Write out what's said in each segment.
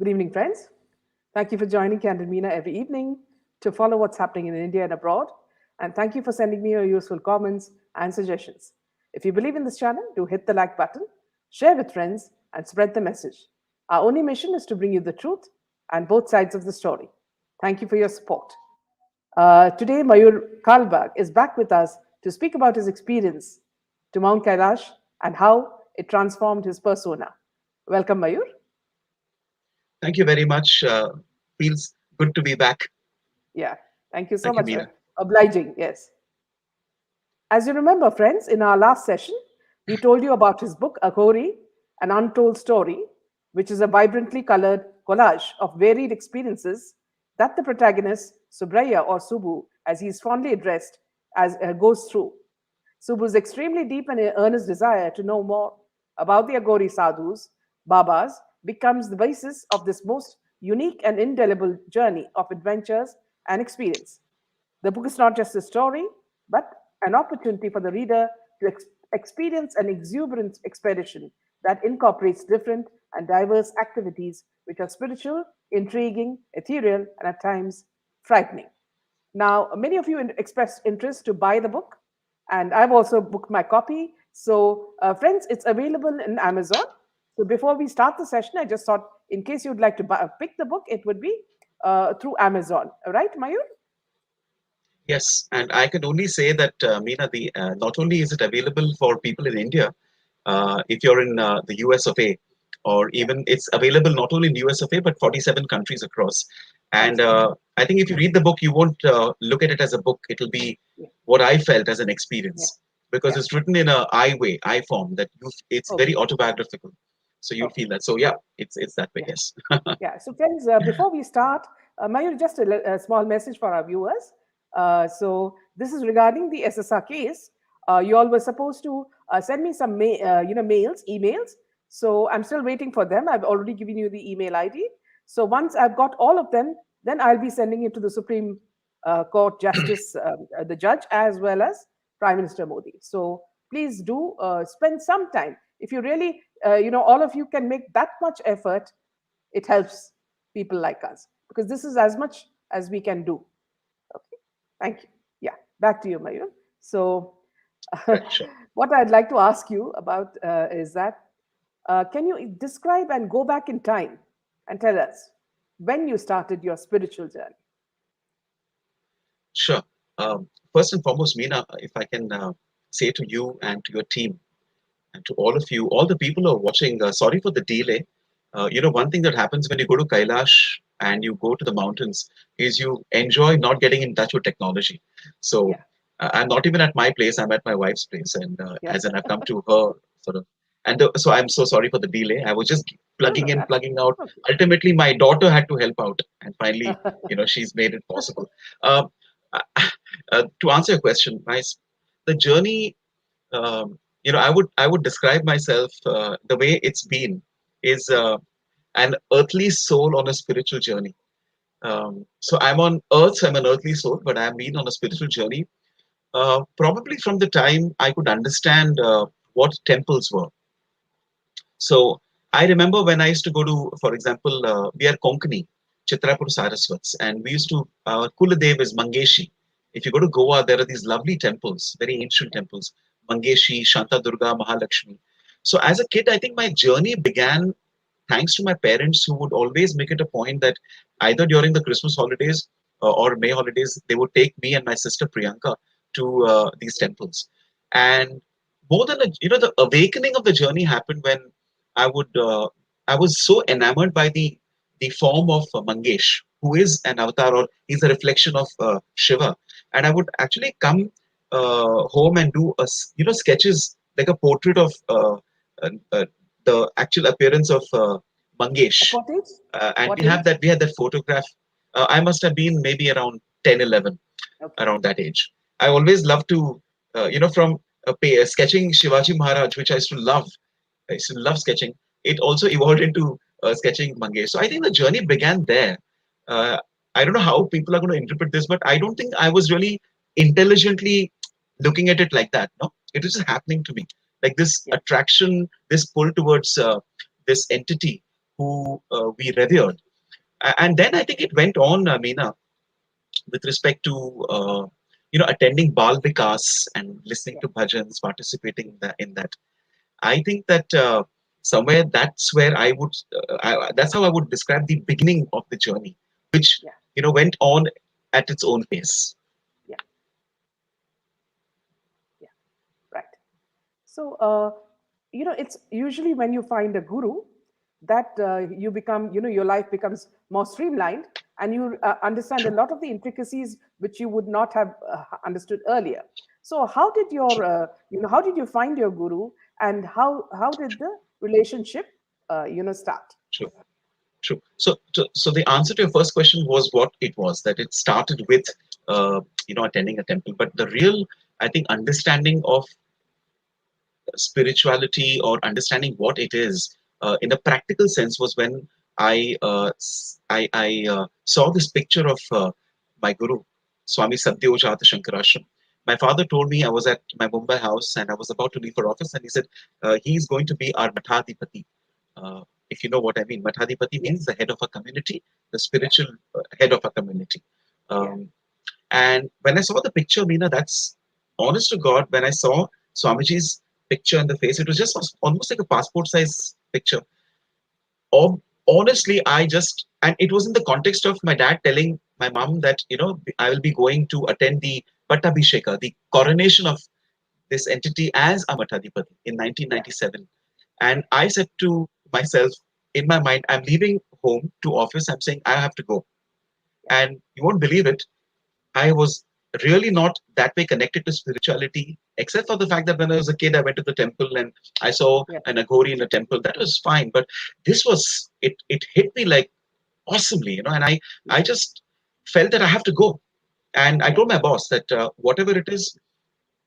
Good evening, friends. Thank you for joining Candid Meena every evening to follow what's happening in India and abroad. And thank you for sending me your useful comments and suggestions. If you believe in this channel, do hit the like button, share with friends, and spread the message. Our only mission is to bring you the truth and both sides of the story. Thank you for your support. Today, Mayur Kalbag is back with us to speak about his experience to Mount Kailash and how it transformed his persona. Welcome, Mayur. Thank you very much. Feels good to be back. Yeah, thank you so Thank you, much. Meena. Obliging, yes. As you remember, friends, in our last session, we told you about his book, Aghori, An Untold Story, which is a vibrantly colored collage of varied experiences that the protagonist, Subraya or Subu, as he is fondly addressed, goes through. Subu's extremely deep and earnest desire to know more about the Aghori sadhus, Babas, becomes the basis of this most unique and indelible journey of adventures and experience. The book is not just a story, but an opportunity for the reader to experience an exuberant expedition that incorporates different and diverse activities which are spiritual, intriguing, ethereal, and at times frightening. Now, many of you expressed interest to buy the book, and I've also booked my copy. So, friends, it's available in Amazon. So, before we start the session, I just thought, in case you'd like to pick the book, it would be through Amazon. Right, Mayur? Yes, and I can only say that, Meena, not only is it available for people in India, if you're in the US of A, or Yeah, even it's available not only in US of A, but 47 countries across. And fantastic. I think if you read the book, you won't look at it as a book. It'll be Yeah, what I felt as an yeah, experience because yeah. it's written in a I way, I form that it's very Okay, autobiographical. So you'll okay. feel that. So yeah, it's that way. Yeah, Yes. yeah. So, friends, before we start, Mayur, just a small message for our viewers. So, this is regarding the SSR case. You all were supposed to send me some, mails, emails. So, I'm still waiting for them. I've already given you the email ID. So, once I've got all of them, then I'll be sending it to the Supreme Court Justice, the judge, as well as Prime Minister Modi. So, please do spend some time. If you really, all of you can make that much effort, it helps people like us because this is as much as we can do. Okay, thank you. Yeah, back to you, Mayur. So, Right. Sure. what I'd like to ask you about is that can you describe and go back in time and tell us when you started your spiritual journey? Sure. First and foremost, Meena, if I can say to you and to your team and to all of you, all the people who are watching, sorry for the delay. One thing that happens when you go to Kailash and you go to the mountains is you enjoy not getting in touch with technology. So Yeah, I'm not even at my place, I'm at my wife's place. And yeah. as in, I've come to her sort of. So I'm so sorry for the delay. I was just No, plugging no, in, that's plugging out. okay. Ultimately, my daughter had to help out. And finally, she's made it possible. Uh, to answer your question, the journey, I would describe myself the way it's been is an earthly soul on a spiritual journey. So I'm on earth, I'm an earthly soul, but I've been on a spiritual journey probably from the time I could understand what temples were. So I remember when I used to go to, for example, we are Konkani, Chitrapur Saraswats, and we used to, Kuladev is Mangeshi. If you go to Goa, there are these lovely temples, very ancient temples, Mangeshi, Shanta Durga, Mahalakshmi. So as a kid, I think my journey began thanks to my parents who would always make it a point that either during the Christmas holidays or May holidays, they would take me and my sister Priyanka to these temples. And more than the awakening of the journey happened when I would I was so enamored by the form of Mangesh, who is an avatar or he's a reflection of Shiva, and I would actually come home and do sketches like a portrait of uh, uh, the actual appearance of At Mangesh, what age? and What age? we had that photograph. I must have been maybe around 10, 11, Okay. around that age. I always loved to, from sketching Shivaji Maharaj, which I used to love. I used to love sketching. It also evolved into sketching Mangesh. So I think the journey began there. Uh, I don't know how people are going to interpret this, but I don't think I was really intelligently looking at it like that. No, it was just happening to me. Like this Yeah. attraction, this pull towards this entity. who we revered. And then I think it went on, Meena, with respect to attending Bal Vikas and listening Yeah, to bhajans, participating in that. I think that somewhere that's where that's how I would describe the beginning of the journey, which yeah, went on at its own pace. yeah, yeah. Right. So, it's usually when you find a guru that you become, your life becomes more streamlined, and you understand a True, lot of the intricacies which you would not have understood earlier. So, true, how did you find your guru, and how did the relationship, start? true, true. So the answer to your first question was what it was, that it started with attending a temple, but the real, I think, understanding of spirituality or understanding what it is in a practical sense was when I saw this picture of my guru, Swami Satyojata Shankarashram. My father told me I was at my Mumbai house and I was about to leave for office, and he said he's going to be our Mathadipati. If you know what I mean, Mathadipati Yeah, means the head of a community, the yeah, spiritual head of a community. yeah, Um, and when I saw the picture, Meena, that's honest to God, when I saw Swamiji's picture in the face, it was just almost like a passport size picture. Honestly, and it was in the context of my dad telling my mom that, I will be going to attend the Pattabhisheka, the coronation of this entity as a Mathadipati in yeah, 1997. And I said to myself, in my mind, I'm leaving home to office. I'm saying I have to go. yeah, And you won't believe it, I was really not that way connected to spirituality, except for the fact that when I was a kid, I went to the temple and I saw yeah, an Aghori in a temple. That was fine. But this was, it hit me like awesomely, and I yeah, just felt that I have to go. And I yeah, told my boss that whatever it is,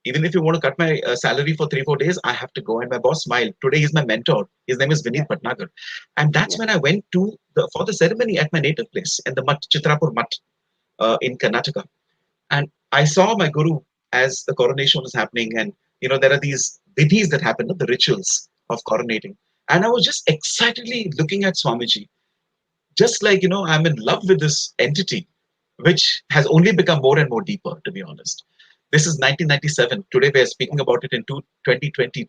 even if you want to cut my salary for 3 4 days, I have to go. And my boss smiled. Today he's my mentor. His name is Vineet yeah, Bhatnagar. And that's yeah, when I went to for the ceremony at my native place in the Mutt, Chitrapur Mutt in Karnataka. And I saw my guru as the coronation was happening, and there are these vidhis that happen, the rituals of coronating. And I was just excitedly looking at Swamiji, just like I'm in love with this entity, which has only become more and more deeper, to be honest. This is 1997. Today we are yeah, speaking about it in 2021,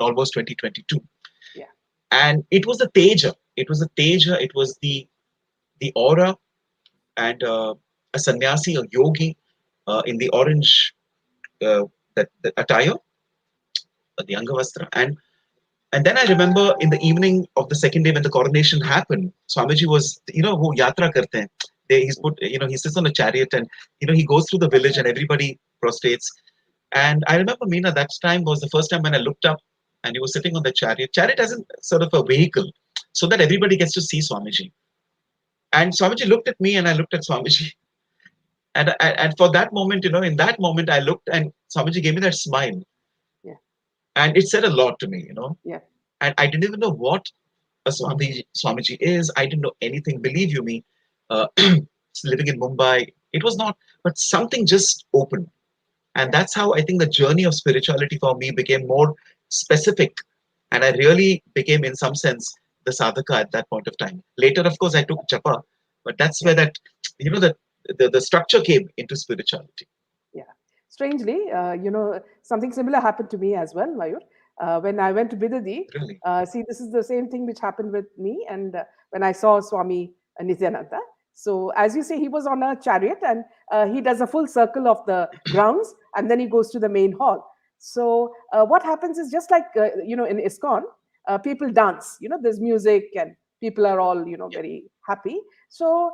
almost 2022. yeah, And it was the teja. It was the teja. It was the aura, and a sannyasi, a yogi, in the orange uh, that attire, the Angavastra. And then I remember in the evening of the second day when the coronation happened, Swamiji was, who yatra karte hain. He's put, he sits on a chariot and, he goes through the village and everybody prostrates. yeah, And I remember, Meena, that time was the first time when I looked up and he was sitting on the chariot. Chariot as in sort of a vehicle so that everybody gets to see Swamiji. And Swamiji looked at me and I looked at Swamiji. And for that moment, in that moment, I looked and Swamiji gave me that smile. yeah, And it said a lot to me, yeah, And I didn't even know what a Swamiji is. I didn't know anything. Believe you me, living in Mumbai, it was not, but something just opened. And yeah, that's how I think the journey of spirituality for me became more specific. And I really became, in some sense, the sadhaka at that point of time. Later, of course, I took japa, but that's yeah. where the structure came into spirituality. Yeah. Strangely, something similar happened to me as well, Mayur. When I went to Bidadi, Really. see, this is the same thing which happened with me. And when I saw Swami Nityananda, so as you say, he was on a chariot and he does a full circle of the grounds and then he goes to the main hall. So what happens is just like, in ISKCON, people dance, there's music and people are all, Yeah. very happy. So,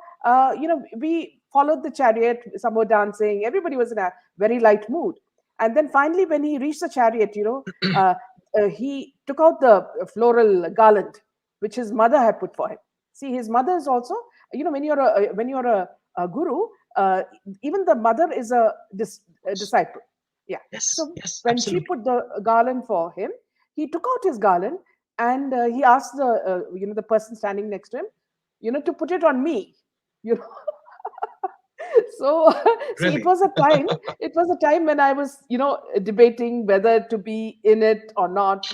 we followed the chariot, some were dancing, everybody was in a very light mood. And then finally, when he reached the chariot, he took out the floral garland, which his mother had put for him. See, his mother is also, when you're a guru, even the mother is a disciple. Yeah. Yes. So Yes. when she Absolutely. put the garland for him, he took out his garland and he asked the person standing next to him, to put it on me. You know, so see, Really. it was a time when I was, debating whether to be in it or not.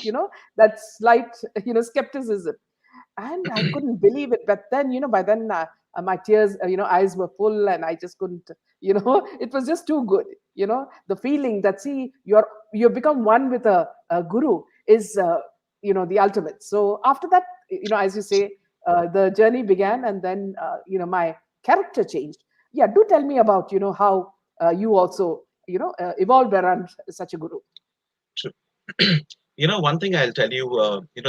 That slight, skepticism. and I couldn't believe it. But then, by then, my tears, eyes were full, and I just couldn't, it was just too good. The feeling that, see, you've become one with a guru is, the ultimate. So after that, as you say, the journey began, and then, my character changed. Yeah, do tell me about, how you also, evolved around such a guru. True. One thing I'll tell you,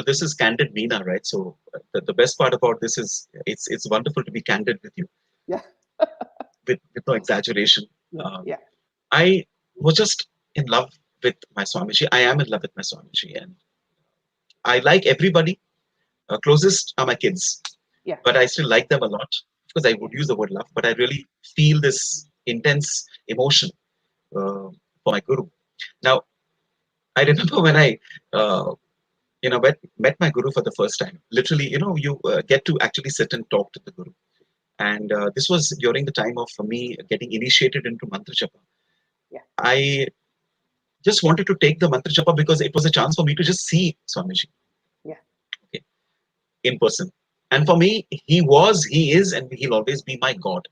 this is Candid Meena, right? So the best part about this is it's wonderful to be candid with you, Yeah, with no exaggeration. yeah, Um, yeah, I was just in love with my Swamiji. I am in love with my Swamiji, and I like everybody. Closest are my kids, yeah, but I still like them a lot because I yeah, would use the word love, but I really feel this intense emotion for my guru. Now, I remember when I uh, met my guru for the first time. Literally, you get to actually sit and talk to the guru. And this was during the time of me getting initiated into mantra japa. yeah, I just wanted to take the mantra japa because it was a chance for me to just see Swamiji, yeah, okay, in person. And for me, he is, and he'll always be my God.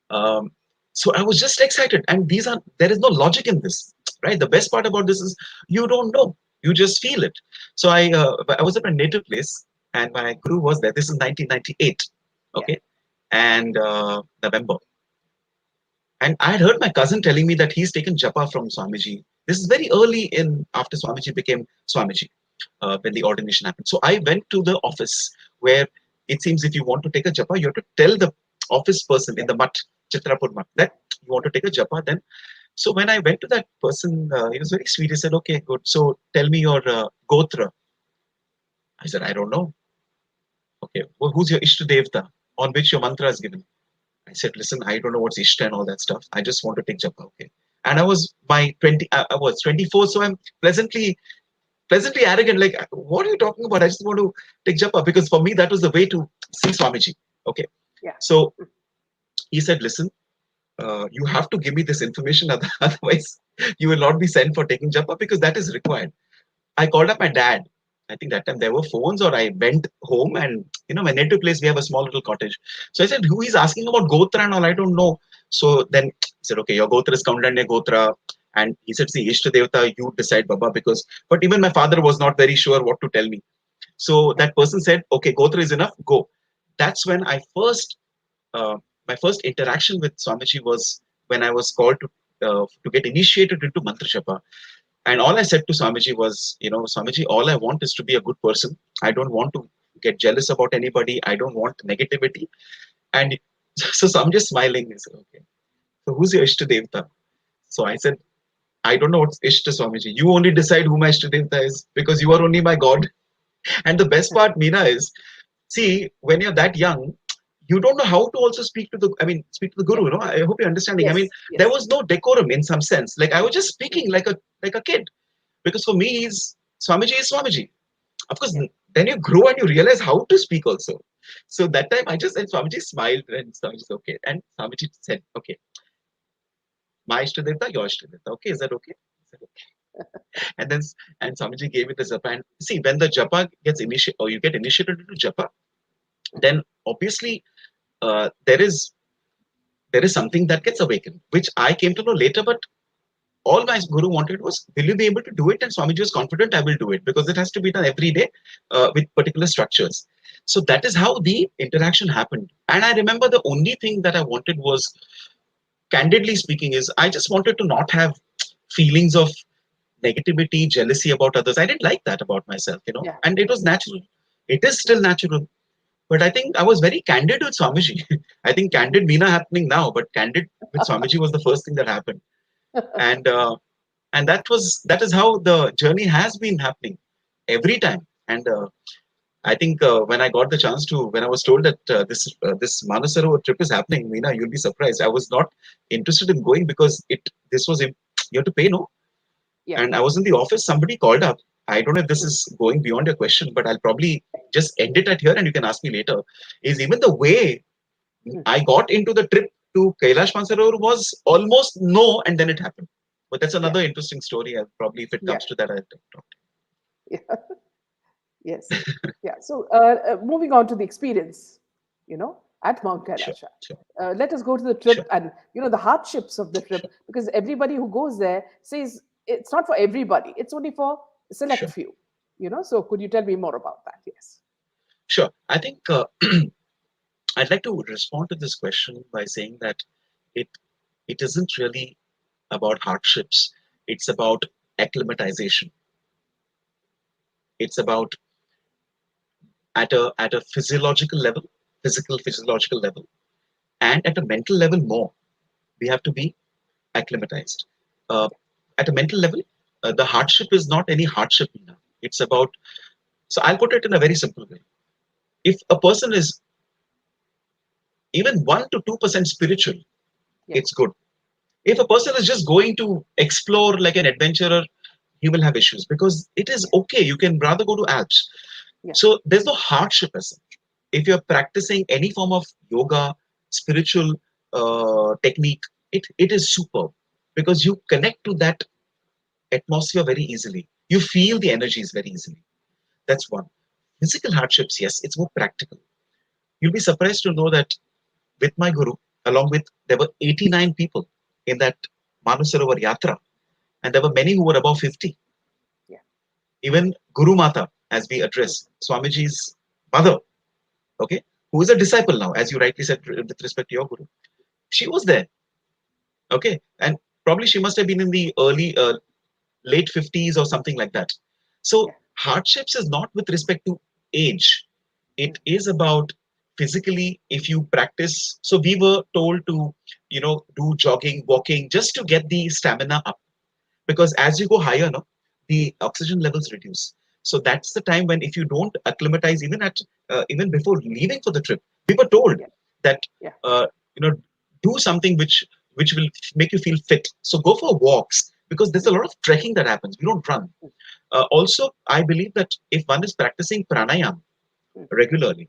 Um, so I was just excited, and there is no logic in this, right? The best part about this is you don't know, you just feel it. So I was at my native place, and my guru was there. This is 1998, yeah, okay, and November. And I had heard my cousin telling me that he's taken japa from Swamiji. This is very early in after Swamiji became Swamiji, when the ordination happened. So I went to the office where it seems if you want to take a japa, you have to tell the office person in yeah, the mutt, Chitrapur mutt, that you want to take a japa. Then, so when I went to that person, he was very sweet. He said, "Okay, good. So tell me your gotra." I said, "I don't know." Okay, well, who's your Ishta Devta on which your mantra is given? I said, "Listen, I don't know what's Ishta and all that stuff. I just want to take japa." Okay, and I was I was 24, so I'm pleasantly arrogant. Like, what are you talking about? I just want to take japa because for me that was the way to see Swamiji. Okay, yeah, so he said, "Listen, you have to give me this information, otherwise you will not be sent for taking japa because that is required." I called up my dad. I think that time there were phones, or I went home, and my native place we have a small little cottage. So I said, "Who is asking about Gotra and all? I don't know." So then he said, "Okay, your Gotra is Kaundanya Gotra." And he said, "See, Ishta Devata, you decide, Baba, because." But even my father was not very sure what to tell me. So yeah, that person said, "Okay, Gotra is enough, go." That's when uh, my first interaction with Swamiji was when I was called to get initiated into Mantra Japa. And all I said to Swamiji was, "Swamiji, all I want is to be a good person. I don't want to get jealous about anybody. I don't want negativity." And so Swamiji smiling. He said, "Okay, so who's your Ishta Devta?" So I said, "I don't know what's Ishta, Swamiji. You only decide who my Ishta Devta is because you are only my God." And the best part, Meena, is, see, when you're that young, you don't know how to also speak to the yeah, guru. I hope you're understanding. I mean, yes, there yes, was no decorum in some sense. Like I was just speaking like a kid. Because for me, he's Swamiji is Swamiji. Of course, yeah, then you grow and you realize how to speak also. So that time I just, and Swamiji smiled, and Swamiji said, "Okay." And Swamiji said, "Okay, my Ishtadevta, your Ishtadevta. Okay, is that okay?" I said, "Okay." And then and Swamiji gave it the japa. And see, when the japa gets initiated, or you get initiated into japa, then obviously there is something that gets awakened, which I came to know later. But all my guru wanted was, will you be able to do it? And Swamiji was confident, I will do it, because it has to be done every day with particular structures. So that is how the interaction happened. And I remember the only thing that I wanted was, candidly speaking, is I just wanted to not have feelings of negativity, jealousy about others. I didn't like that about myself, yeah, and it was natural. It is still natural. But I think I was very candid with Swamiji. I think candid Meena happening now, but candid with Swamiji was the first thing that happened. And that is how the journey has been happening every time. And I think when I got the chance to, when I was told that this Manasarovar trip is happening, Meena, you'll be surprised. I was not interested in going because this was you have to pay, no. yeah, And I was in the office. Somebody called up. I don't know if this mm, is going beyond your question, but I'll probably just end it at here, and you can ask me later. Is even the way mm, I got into the trip to Kailash Mansarovar was almost no, and then it happened. But that's yeah, another interesting story. I'll probably, if it yeah, comes to that, I'll talk. yeah. Yes. Yeah. So moving on to the experience, at Mount Sure, Kailasha. sure, Let us go to the sure, trip and the hardships of the sure, trip, because everybody who goes there says it's not for everybody. It's only for a select sure, few. So could you tell me more about that? Yes. sure. I think I'd like to respond to this question by saying that it it isn't really about hardships. It's about acclimatization. It's about at a physical physiological level, and at a mental level more. We have to be acclimatized. Uh, at a mental level, the hardship is not any hardship. Meena. It's about. So I'll put it in a very simple way. If a person is even 1 to 2% spiritual, Yeah. it's good. If a person is just going to explore like an adventurer, he will have issues because it is Yeah. okay. You can rather go to Alps. Yeah. So there's no hardship as such. If you're practicing any form of yoga, spiritual technique, it is superb because you connect to that atmosphere very easily. You feel the energies very easily. That's one. Physical hardships, yes, it's more practical. You'll be surprised to know that with my guru, along with there were 89 people in that Manasarovar Yatra, and there were many who were above 50. Yeah. Even Guru Mata, as we address Swamiji's mother, okay, who is a disciple now, as you rightly said with respect to your guru, she was there, okay, and probably she must have been in the early, late 50s or something like that. So Yeah. hardships is not with respect to age; Mm. it is about physically if you practice. So we were told to, do jogging, walking, just to get the stamina up because as you go higher no the oxygen levels reduce, so that's the time when if you don't acclimatize even before leaving for the trip we were told Yeah. that Yeah. uh, you know do something which will make you feel fit, so go for walks because there's a Mm. lot of trekking that happens, we don't run. Mm. Also I believe that if one is practicing pranayam Mm. regularly,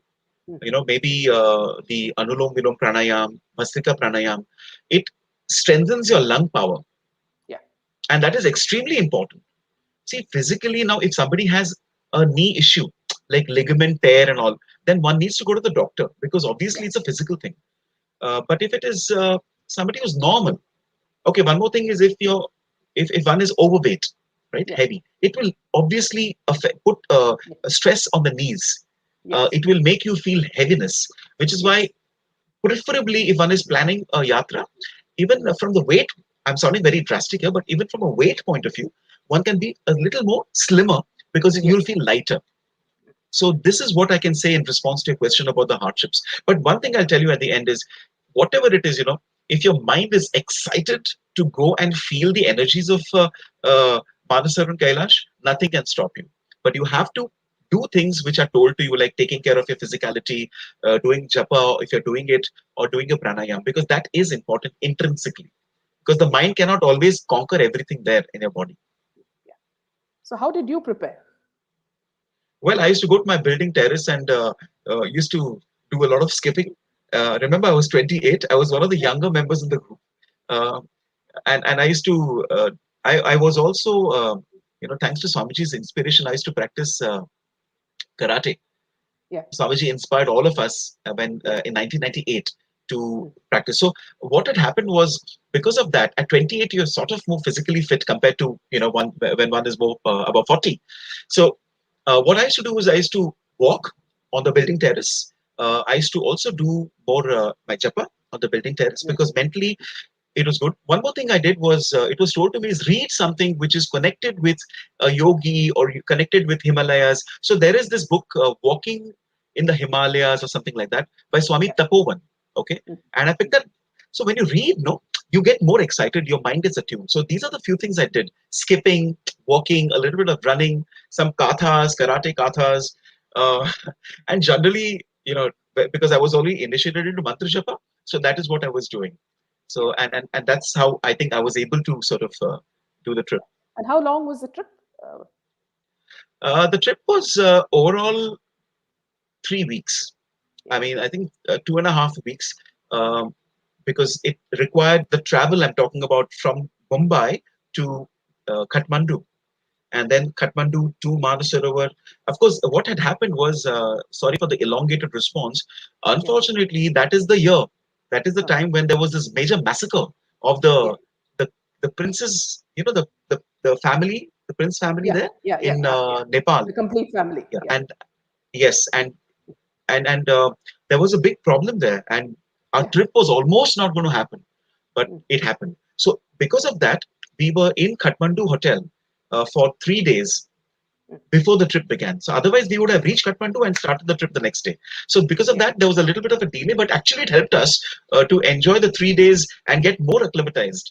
Mm. maybe the anulom vilom pranayam, bhastrika pranayam, it strengthens your lung power, Yeah. and that is extremely important. See, physically now, if somebody has a knee issue, like ligament tear and all, then one needs to go to the doctor because Yeah. obviously it's a physical thing. But if it is somebody who's normal, okay. One more thing is if one is overweight, right, Yeah. heavy, it will obviously put Yeah. a stress on the knees. Yes. It will make you feel heaviness, which is why Yes. preferably if one is planning a yatra, even Mm. from the weight, I'm sounding very drastic here, but even from a weight point of view, one can be a little more slimmer because you'll Yes. feel lighter. So this is what I can say in response to your question about the hardships. But one thing I'll tell you at the end is, whatever it is, if your mind is excited to go and feel the energies of Manasarovar and Kailash, nothing can stop you. But you have to do things which are told to you, like taking care of your physicality, doing japa if you're doing it, or doing your pranayam, because that is important intrinsically. Because the mind cannot always conquer everything there in your body. Yeah. So how did you prepare? Well, I used to go to my building terrace and used to do a lot of skipping. Remember, I was 28. I was one of the Yeah. younger members in the group, uh, and I used to. I was also, thanks to Swamiji's inspiration, I used to practice karate. Yeah. Swamiji inspired all of us when Yeah. in 1998 to Mm. practice. So what had happened was because of that, at 28 you're sort of more physically fit compared to one when one is more above 40. So what I used to do is I used to walk on the Mm. building terrace. I used to also do more my japa on the building terrace Yeah. because mentally it was good. One more thing I did was it was told to me is read something which is connected with a yogi or connected with Himalayas. So there is this book, Walking in the Himalayas or something like that, by Swami Yeah. Tapovan. Okay, Mm. and I picked that. So when you read, no, you get more excited. Your mind gets attuned. So these are the few things I did: skipping, walking, a little bit of running, some kathas, karate kathas, uh, and generally, because I was only initiated into mantra japa, so that is what I was doing. Yeah. So and that's how I think I was able to sort of do the trip. Yeah. And how long was the trip? Uh, The trip was overall 3 weeks. yeah. I mean, I think 2.5 weeks, um, because it required the travel I'm talking about from Mumbai to Kathmandu, and then Kathmandu to Manasarovar. Of course, what had happened was, sorry for the elongated response. Yeah. Unfortunately, that is the year, that is the Uh-huh. time when there was this major massacre of Yeah. the the princes, the family, the prince family Yeah. there Yeah. Yeah. in Yeah. Nepal. The complete family. Yeah, Yeah. and yes, and there was a big problem there, and our Yeah. trip was almost not going to happen, but Mm. it happened. So because of that, we were in Kathmandu hotel for 3 days Mm. before the trip began. So otherwise, we would have reached Kathmandu and started the trip the next day. So because of Yeah. that, there was a little bit of a delay, but actually it helped us to enjoy the 3 days and get more acclimatized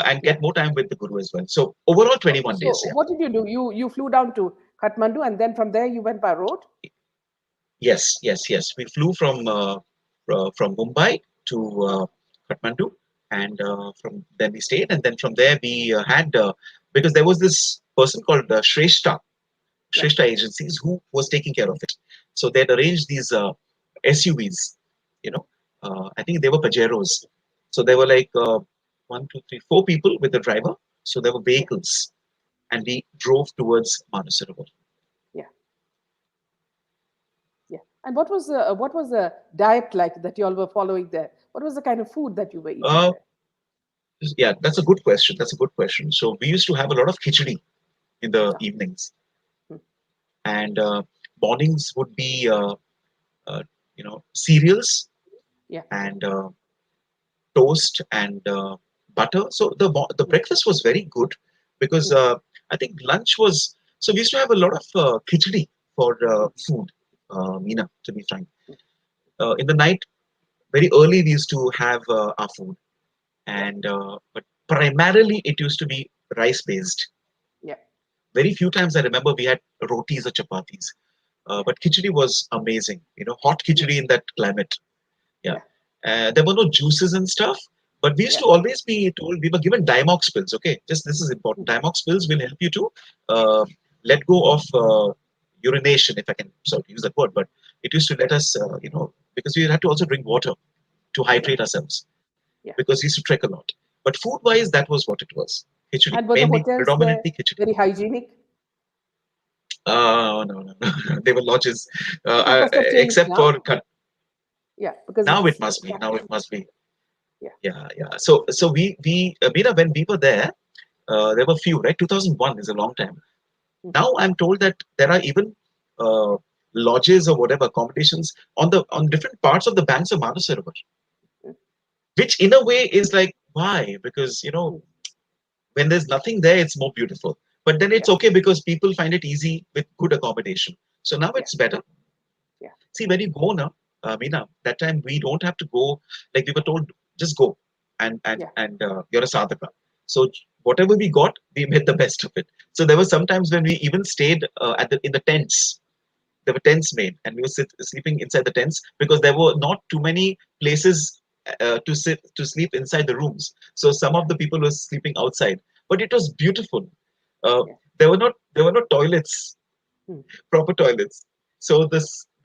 and Yeah. get more time with the Guru as well. So overall, Okay. 21 days. So Yeah. what did you do? You flew down to Kathmandu, and then from there you went by road. Yes, yes, yes. We flew from Mumbai to Kathmandu, and from then we stayed, and then from there we had because there was this person called Yeah. Shrestha agencies who was taking care of it. So they had arranged these SUVs. You know, I think they were Pajeros. So they were like one, two, three, four people with the driver. So there were Yeah. vehicles, and we drove towards Manasarovar. Yeah. Yeah. And what was the diet like that you all were following there? What was the kind of food that you were eating Uh, there? yeah, that's a good question. That's a good question. So we used to have a lot of khichdi in the Ah. evenings, Mm. and mornings would be cereals Yeah. and toast and butter. So the Mm. breakfast was very good because Mm. I think lunch was. So we used to have a lot of khichdi for Mm. food, Meena, to be frank. Mm. In the night, very early, we used to have our food, Yeah. and but primarily it used to be rice based. Yeah. Very few times I remember we had rotis or chapatis. Yeah. But khichdi was amazing. Hot Mm. khichdi in that climate. Yeah. Yeah. There were no juices and stuff, but we used Yeah. to always be told we were given Dimox pills. Okay, just this is important. Mm. Dimox pills will help you to let go of urination, if I can sort of use that word. But it used to let us, because we had to also drink water to Yeah. hydrate ourselves Yeah. because we used to trek a lot. But food-wise, that was what it was. Khichdi, And were the mainly, hotels there predominantly khichdi. very hygienic? No, no, no. They were lodges, It must have changed except now. for Yeah, because now it it's must be. Now it must be. yeah. Yeah, yeah. So we Mira, when we were there, there were few, right? 2001 is a long time. Mm. Now I'm told that there are even uh, lodges or whatever accommodations on different parts of the banks of Manasarovar, Mm. which in a way is like why? Because Mm. when there's nothing there, it's more beautiful. But then Yeah. it's okay because people find it easy with good accommodation. So now Yeah. it's better. Yeah. See, when you go now, Meena, that time we don't have to go. Like we were told, just go, Yeah. and you're a sadhaka. So whatever we got, we made the best of it. So there were some times when we even stayed in the tents. There were tents made, and we were sleeping inside the tents because there were not too many places to sleep inside the rooms. So some Yeah. of the people were sleeping outside, but it was beautiful. Uh, Yeah. there were no toilets, Mm. proper toilets. So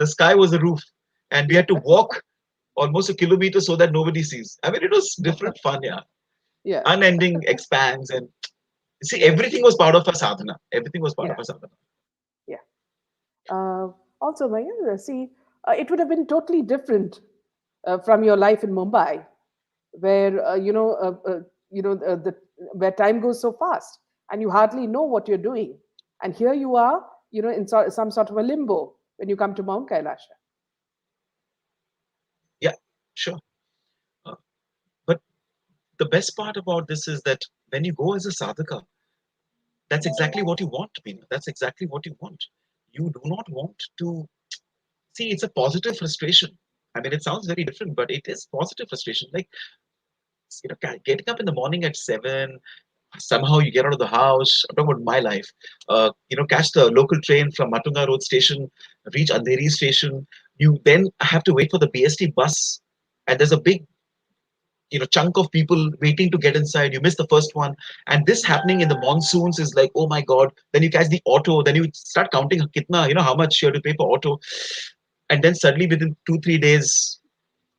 the sky was a roof, and we Yeah. had to walk almost a kilometer so that nobody sees. I mean, it was different fun, yeah. Yeah. Unending expanse, and see, Yeah. everything was part of a sadhana. Everything was part of Yeah. a sadhana. Yeah. Also, Mayur, see, it would have been totally different from your life in Mumbai, where where time goes so fast and you hardly know what you're doing. And here you are, in some sort of a limbo when you come to Mount Kailash. Yeah, sure. Uh, but the best part about this is that when you go as a sadhaka, that's exactly what you want, Meena. That's exactly what you want. You do not want to see. It's a positive frustration. I mean, it sounds very different, but it is positive frustration. Like getting up in the morning at 7, somehow you get out of the house. I'm talking about my life. Catch the local train from Matunga Road station, reach Andheri station. You then have to wait for the BST bus, and there's a big chunk of people waiting to get inside. You miss the first one, and this happening in the monsoons is like, oh my god. Then you catch the auto. Then you start counting kitna, how much you have to pay for auto, and then suddenly within 2 3 days,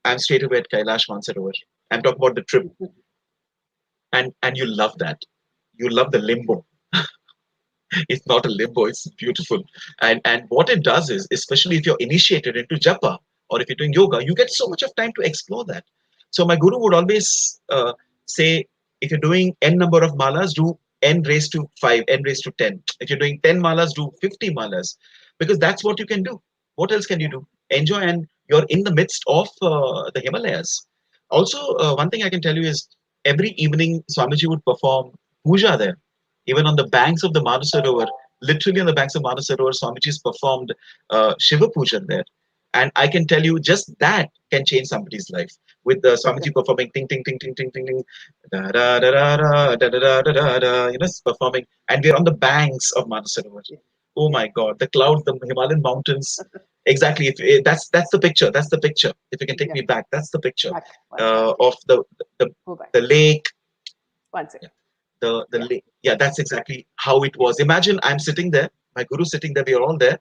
I'm straight away at Kailash Mansarovar. I'm talking about the trip, and you love that. You love the limbo. It's not a limbo, it's beautiful. And what it does is, especially if you're initiated into japa or if you're doing yoga, you get so much of time to explore that. So my guru would always say, if you're doing n number of malas, do n raised to 5, n raised to 10. If you're doing 10 malas, do 50 malas, because that's what you can do. What else can you Yeah. do? Enjoy, and you're in the midst of the Himalayas. Also, one thing I can tell you is every evening Swamiji would perform puja there, even on the banks of the Manasarovar, literally on the banks of Manasarovar, Swamiji's performed Shiva Puja there. And I can tell you just that can change somebody's life. With the Swamiji performing ting ting ting ting ting ting ting, da da da da da da da da da da, performing, and we're on the banks of Manasarovar. Yeah. Oh Yeah. my God, the clouds, the Himalayan mountains. Exactly. If that's the picture. That's the picture. If you can take Yeah. me back, that's the picture Back. Back. Yeah. of the Go back. the lake, One second. the Yeah. yeah, that's exactly how it was. Imagine I'm sitting there, my guru sitting there, we are all there,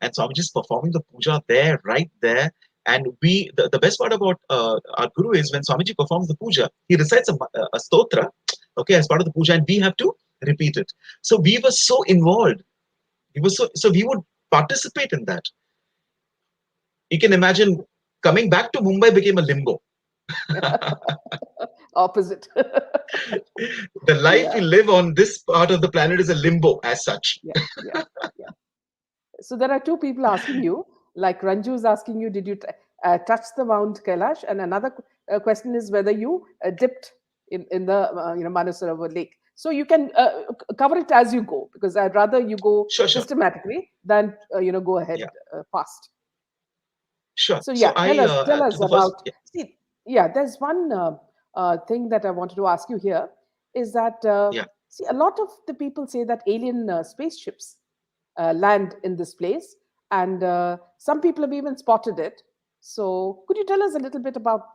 and so I'm just performing the puja there, right there. And the best part about our guru is when Swamiji performs the puja, he recites a stotra, okay, as part of the puja, and we have to repeat it. So we were so involved. We were so we would participate in that. You can imagine coming back to Mumbai became a limbo. Opposite. The life we Yeah. live on this part of the planet is a limbo as such. Yeah. Yeah. Yeah. So there are two people asking you, like Ranju is asking you, did you touch the Mount Kailash? And another question is whether you dipped in the Manasarovar lake. So you can cover it as you go, because I'd rather you go Sure, sure. systematically than go ahead Yeah, fast. sure. So So yeah, I tell to us the first, about. yeah, See, yeah, there's one thing that I wanted to ask you here is that yeah, see, a lot of the people say that alien spaceships land in this place, and some people have even spotted it. So could you tell us a little bit about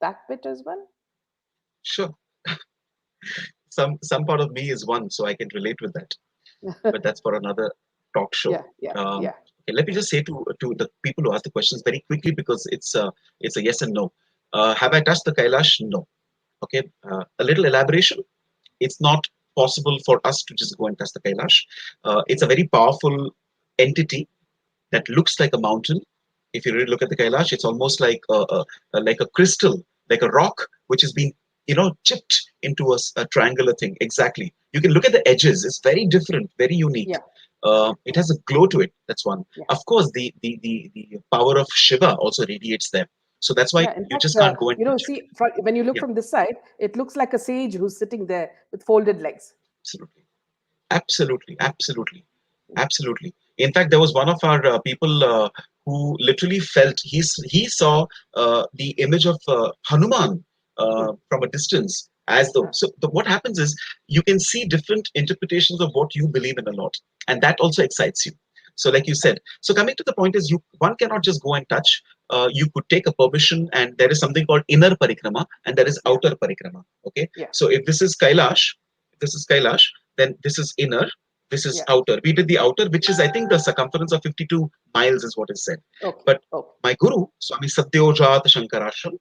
that bit as well? sure. Some part of me is one, so I can relate with that. But that's for another talk show. Yeah, yeah, Um, yeah, okay, let me just say to the people who ask the questions very quickly, because it's a yes and no. Have I touched the Kailash? No. Okay. A little elaboration. It's not possible for us to just go and touch the Kailash. It's a very powerful entity that looks like a mountain. If you really look at the Kailash, it's almost like a crystal, like a rock, which has been chipped into a triangular thing. Exactly. You can look at the edges. It's very different, very unique. yeah, It has a glow to it. That's one. yeah, Of course, the power of Shiva also radiates there. So that's why yeah. In you fact, just can't go and touch it. see, when you look Yeah, from this side, it looks like a sage who's sitting there with folded legs. absolutely. Absolutely, absolutely, absolutely. In fact, there was one of our people who literally felt he saw the image of Hanuman Mm, from a distance, as though. uh, So what happens is you can see different interpretations of what you believe in a lot, and that also excites you. So, like you said, so coming to the point is, one cannot just go and touch. You could take a permission, and there is something called inner parikrama, and there is yeah, outer parikrama. Okay, yeah, so if this is Kailash, then this is inner, this is yeah. outer. We did the outer, which is, I think, the circumference of 52 miles is what is said. Okay, But okay. my guru, Swami Satyojat Shankarashram,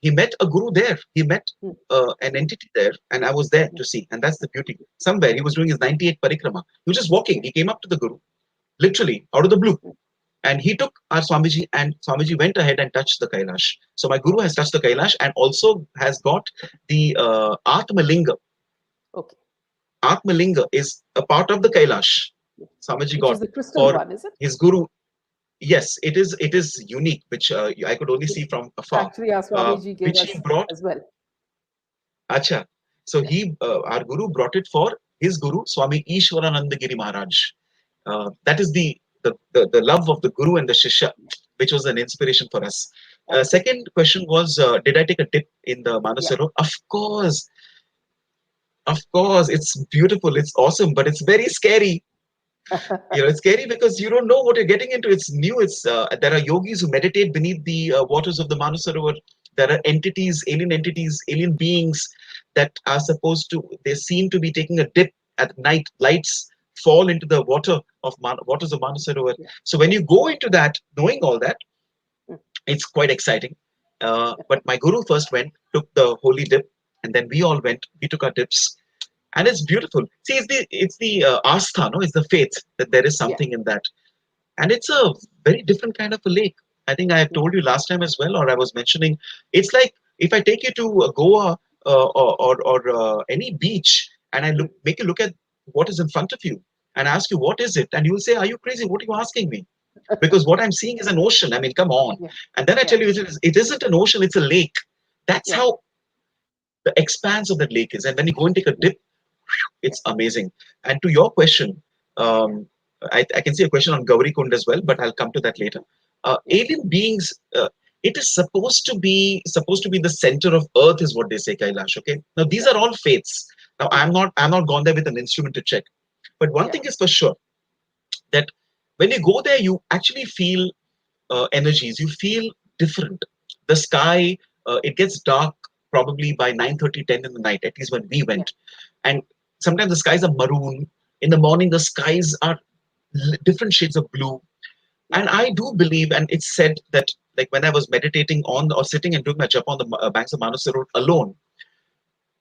he met a guru there. He met Mm, an entity there, and I was there mm, to see. And that's the beauty. Somewhere he was doing his 98 parikrama. He was just walking. yeah, He came up to the guru, literally out of the blue. mm, And he took our Swamiji, and Swamiji went ahead and touched the Kailash. So my guru has touched the Kailash and also has got the Atmalinga. okay. Atmalinga is a part of the Kailash. Yeah. Swamiji Which got is the crystal for one, is it? his guru. Yes, it is unique, which I could only see Which from afar, actually our Swamiji gave which he us brought. as well. Acha. So Yeah. our guru brought it for his guru, Swami Ishwarananda Giri Maharaj. That is the love of the guru and the shishya, which was an inspiration for us. Absolutely. Second question was, did I take a dip in the Yeah. Manasarovar? Of course, it's beautiful, it's awesome, but it's very scary. It's scary because you don't know what you're getting into. It's new. It's There are yogis who meditate beneath the waters of the Manasarovar. There are entities, alien beings that are supposed to. They seem to be taking a dip at night. Lights fall into the waters of Manasarovar. Yeah. So when you go into that, knowing all that, Mm. it's quite exciting. But my guru first went, took the holy dip, and then we all went. We took our dips, and it's beautiful. See, it's the astha, no, it's the faith that there is Yeah. something in that, and it's a very different kind of a lake. I think I have Yeah. told you last time as well, or I was mentioning. It's like if I take you to Goa or any beach, and I Mm. make you look at what is in front of you, and ask you what is it, and you will say, "Are you crazy? What are you asking me?" Because what I'm seeing is an ocean. I mean, come on. Yeah. And then I Yeah. tell you, it isn't an ocean; it's a lake. That's Yeah. how the expanse of that lake is. And when you go and take a Yeah. dip, Yeah. it's amazing. And to your question, Yeah. um, I can see a question on Gauri Kund as well, but I'll come to that later. Yeah. Alien beings, it is supposed to be the center of Earth, is what they say, Kailash. Okay. Now these Yeah. are all faiths. Now Mm. I'm not gone there with an instrument to check, but one Yeah. thing is for sure that when you go there, you actually feel energies. You feel different. The sky, it gets dark probably by 9:30, 10 in the night, at least when we Yeah. went. And sometimes the skies are maroon. In the morning, the skies are different shades of blue. Yeah. And I do believe, and it's said that, like when I was meditating on or sitting and doing my japa on the banks of Manasarovar alone,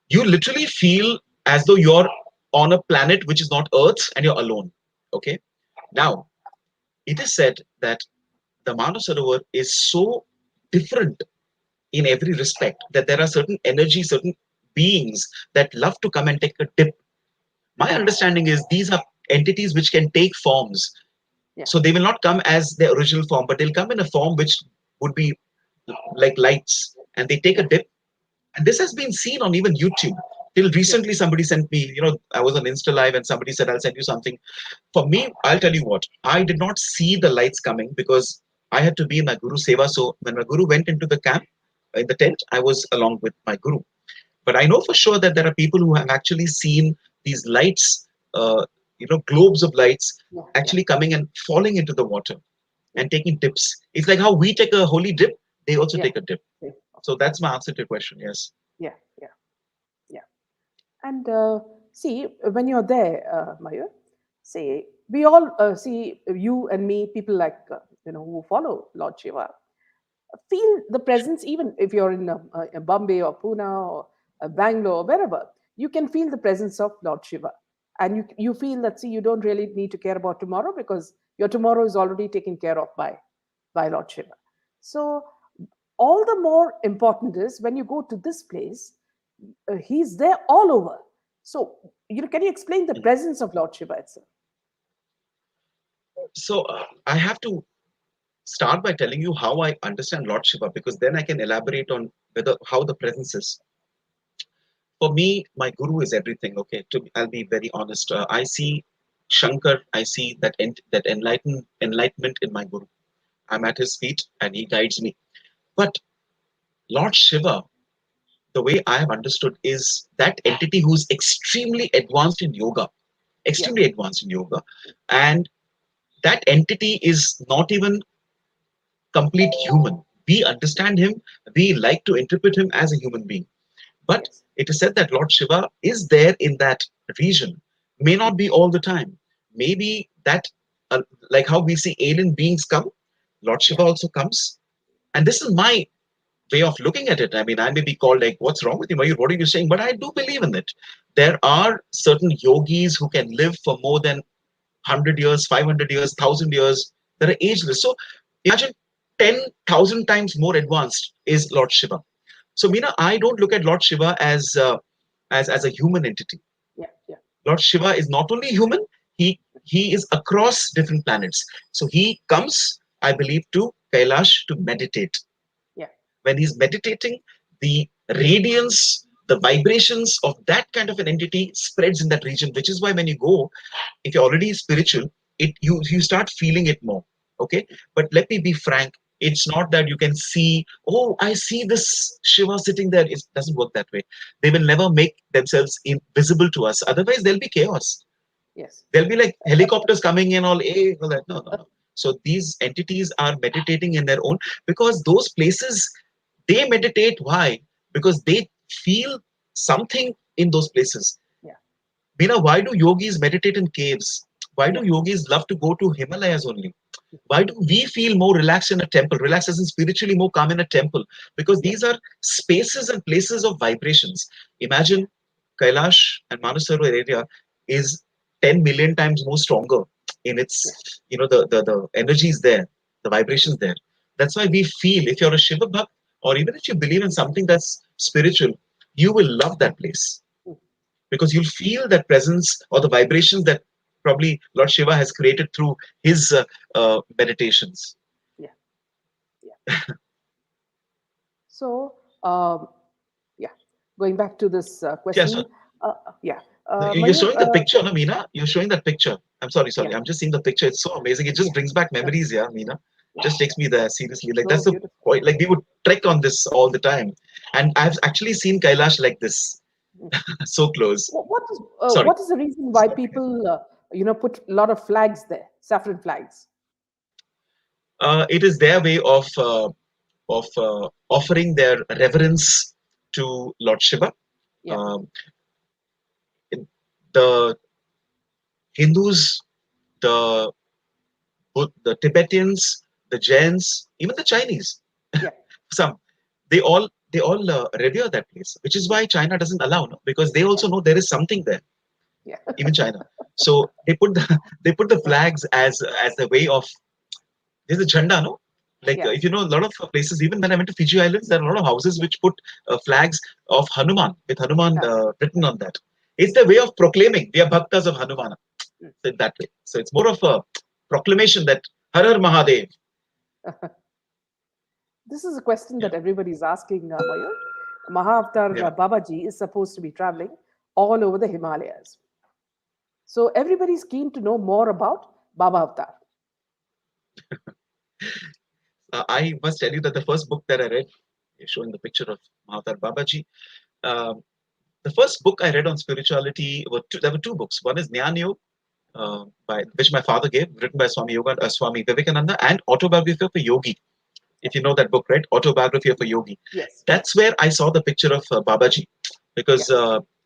you literally feel as though you're on a planet which is not Earth and you're alone. Okay. Now, it is said that the Manasarovar is so different in every respect that there are certain energy, certain beings that love to come and take a dip. My Mm. understanding is these are entities which can take forms. Yeah. So they will not come as their original form, but they'll come in a form which would be like lights, and they take a Yeah. dip. And this has been seen on even YouTube. Till Yeah. recently, somebody sent me, I was on Insta Live and somebody said, I'll send you something. For me, I'll tell you what, I did not see the lights coming because I had to be in my Guru Seva. So when my Guru went into the camp, in the tent, I was along with my Guru. But I know for sure that there are people who have actually seen these lights, globes of lights Yeah. Yeah. actually coming and falling into the water Yeah. and taking dips. It's like how we take a holy dip, they also Yeah. take a dip. Yeah. So that's my answer to your question. Yes. Yeah. Yeah. Yeah. And see, when you're there, Mayur, see, we all see you and me, people like who follow Lord Shiva, feel the presence. Even if you're in Bombay or Pune or Bangalore or wherever, you can feel the presence of Lord Shiva, and you feel that, see, you don't really need to care about tomorrow because your tomorrow is already taken care of by Lord Shiva. So all the more important is when you go to this place, he's there all over. So, can you explain the presence of Lord Shiva itself? So I have to start by telling you how I understand Lord Shiva, because then I can elaborate on whether how the presence is. For me, my guru is everything. Okay, I'll be very honest. I see Shankar. I see that enlightenment in my guru. I'm at his feet and he guides me. But Lord Shiva, the way I have understood, is that entity who's extremely advanced in yoga, Yeah, extremely advanced in yoga, and that entity is not even complete human. We understand him. We like to interpret him as a human being. But yes, it is said that Lord Shiva is there in that region. May not be all the time. Maybe that, uh, like how we see alien beings come, Lord yeah, Shiva also comes. And this is my way of looking at it. I mean, I may be called like, what's wrong with you, Mayur? What are you saying? But I do believe in it. There are certain yogis who can live for more than 100 years, 500 years, 1,000 years. That are ageless. So imagine 10,000 times more advanced is Lord Shiva. So, Meena, I don't look at Lord Shiva as a human entity. yeah, yeah, Lord Shiva is not only human, he is across different planets. So he comes, I believe, to Kailash to meditate. yeah, When he's meditating, the radiance, the vibrations of that kind of an entity spreads in that region, which is why when you go, if you're already spiritual, you start feeling it more. Okay. But let me be frank, it's not that you can see, oh, I see this Shiva sitting there. It doesn't work that way. They will never make themselves invisible to us, otherwise there'll be chaos. yes, There'll be like helicopters coming in, all, all that. No, no, no. So these entities are meditating in their own, because those places, they meditate. Why? Because they feel something in those places. yeah, Bina, why do yogis meditate in caves? Why do yeah, yogis love to go to Himalayas only? Why do we feel more relaxed in a temple? Relaxed as in spiritually more calm in a temple? Because yeah, these are spaces and places of vibrations. yeah, Imagine Kailash and Manasarovar area is 10 million times more stronger in Yeah. its, the energy is there, the vibrations there. That's why we feel if you're a Shiva Bhakt or even if you believe in something that's spiritual, you will love that place Mm. because you'll feel that presence or the vibrations that probably Lord Shiva has created through his meditations. Yeah. Yeah. So, yeah, going back to this Yeah, so question, yeah, you're Mayur, showing the picture, no, Meena? You're showing that picture. I'm yeah, sorry. I'm just seeing the picture. It's so amazing. It just yeah, brings back yeah, memories, yeah, Meena. yeah, Just takes me there, seriously. Like, so that's the beautiful. point. Like, we would trek on this all the time. And I've actually seen Kailash like this, Mm. so close. Sorry. What is the reason why people put a lot of flags there, saffron flags? It is their way of offering their reverence to Lord Shiva. Yeah, Um, the Hindus, the the Tibetans, the Jains, even the Chinese, yeah, some they all revere that place, which is why China doesn't allow, no? Because they yeah, also know there is something there, yeah, even China. So they put the they put the yeah, flags as a way of there's a jhanda, no? Like yeah, if you know a lot of places, even when I went to Fiji Islands, there are a lot of houses which put flags of Hanuman with Hanuman yeah. written on that. It's the way of proclaiming we are bhaktas of Hanuman. Mm. So in that way. So it's more of a proclamation that Har Har Mahadev. This is a question Yeah, that everybody is asking, Mayur. Mahavatar yeah. Babaji is supposed to be traveling all over the Himalayas. So everybody's keen to know more about Baba Avatar. I must tell you that the first book that I read, showing the picture of Mahathar Babaji, um, the first book I read on spirituality there were two books. One is Jnana Yoga, by which my father gave, written by Swami Vivekananda, and Autobiography of a Yogi. If you know that book, right? Autobiography of a Yogi. Yes, That's where I saw the picture of Babaji, yeah, because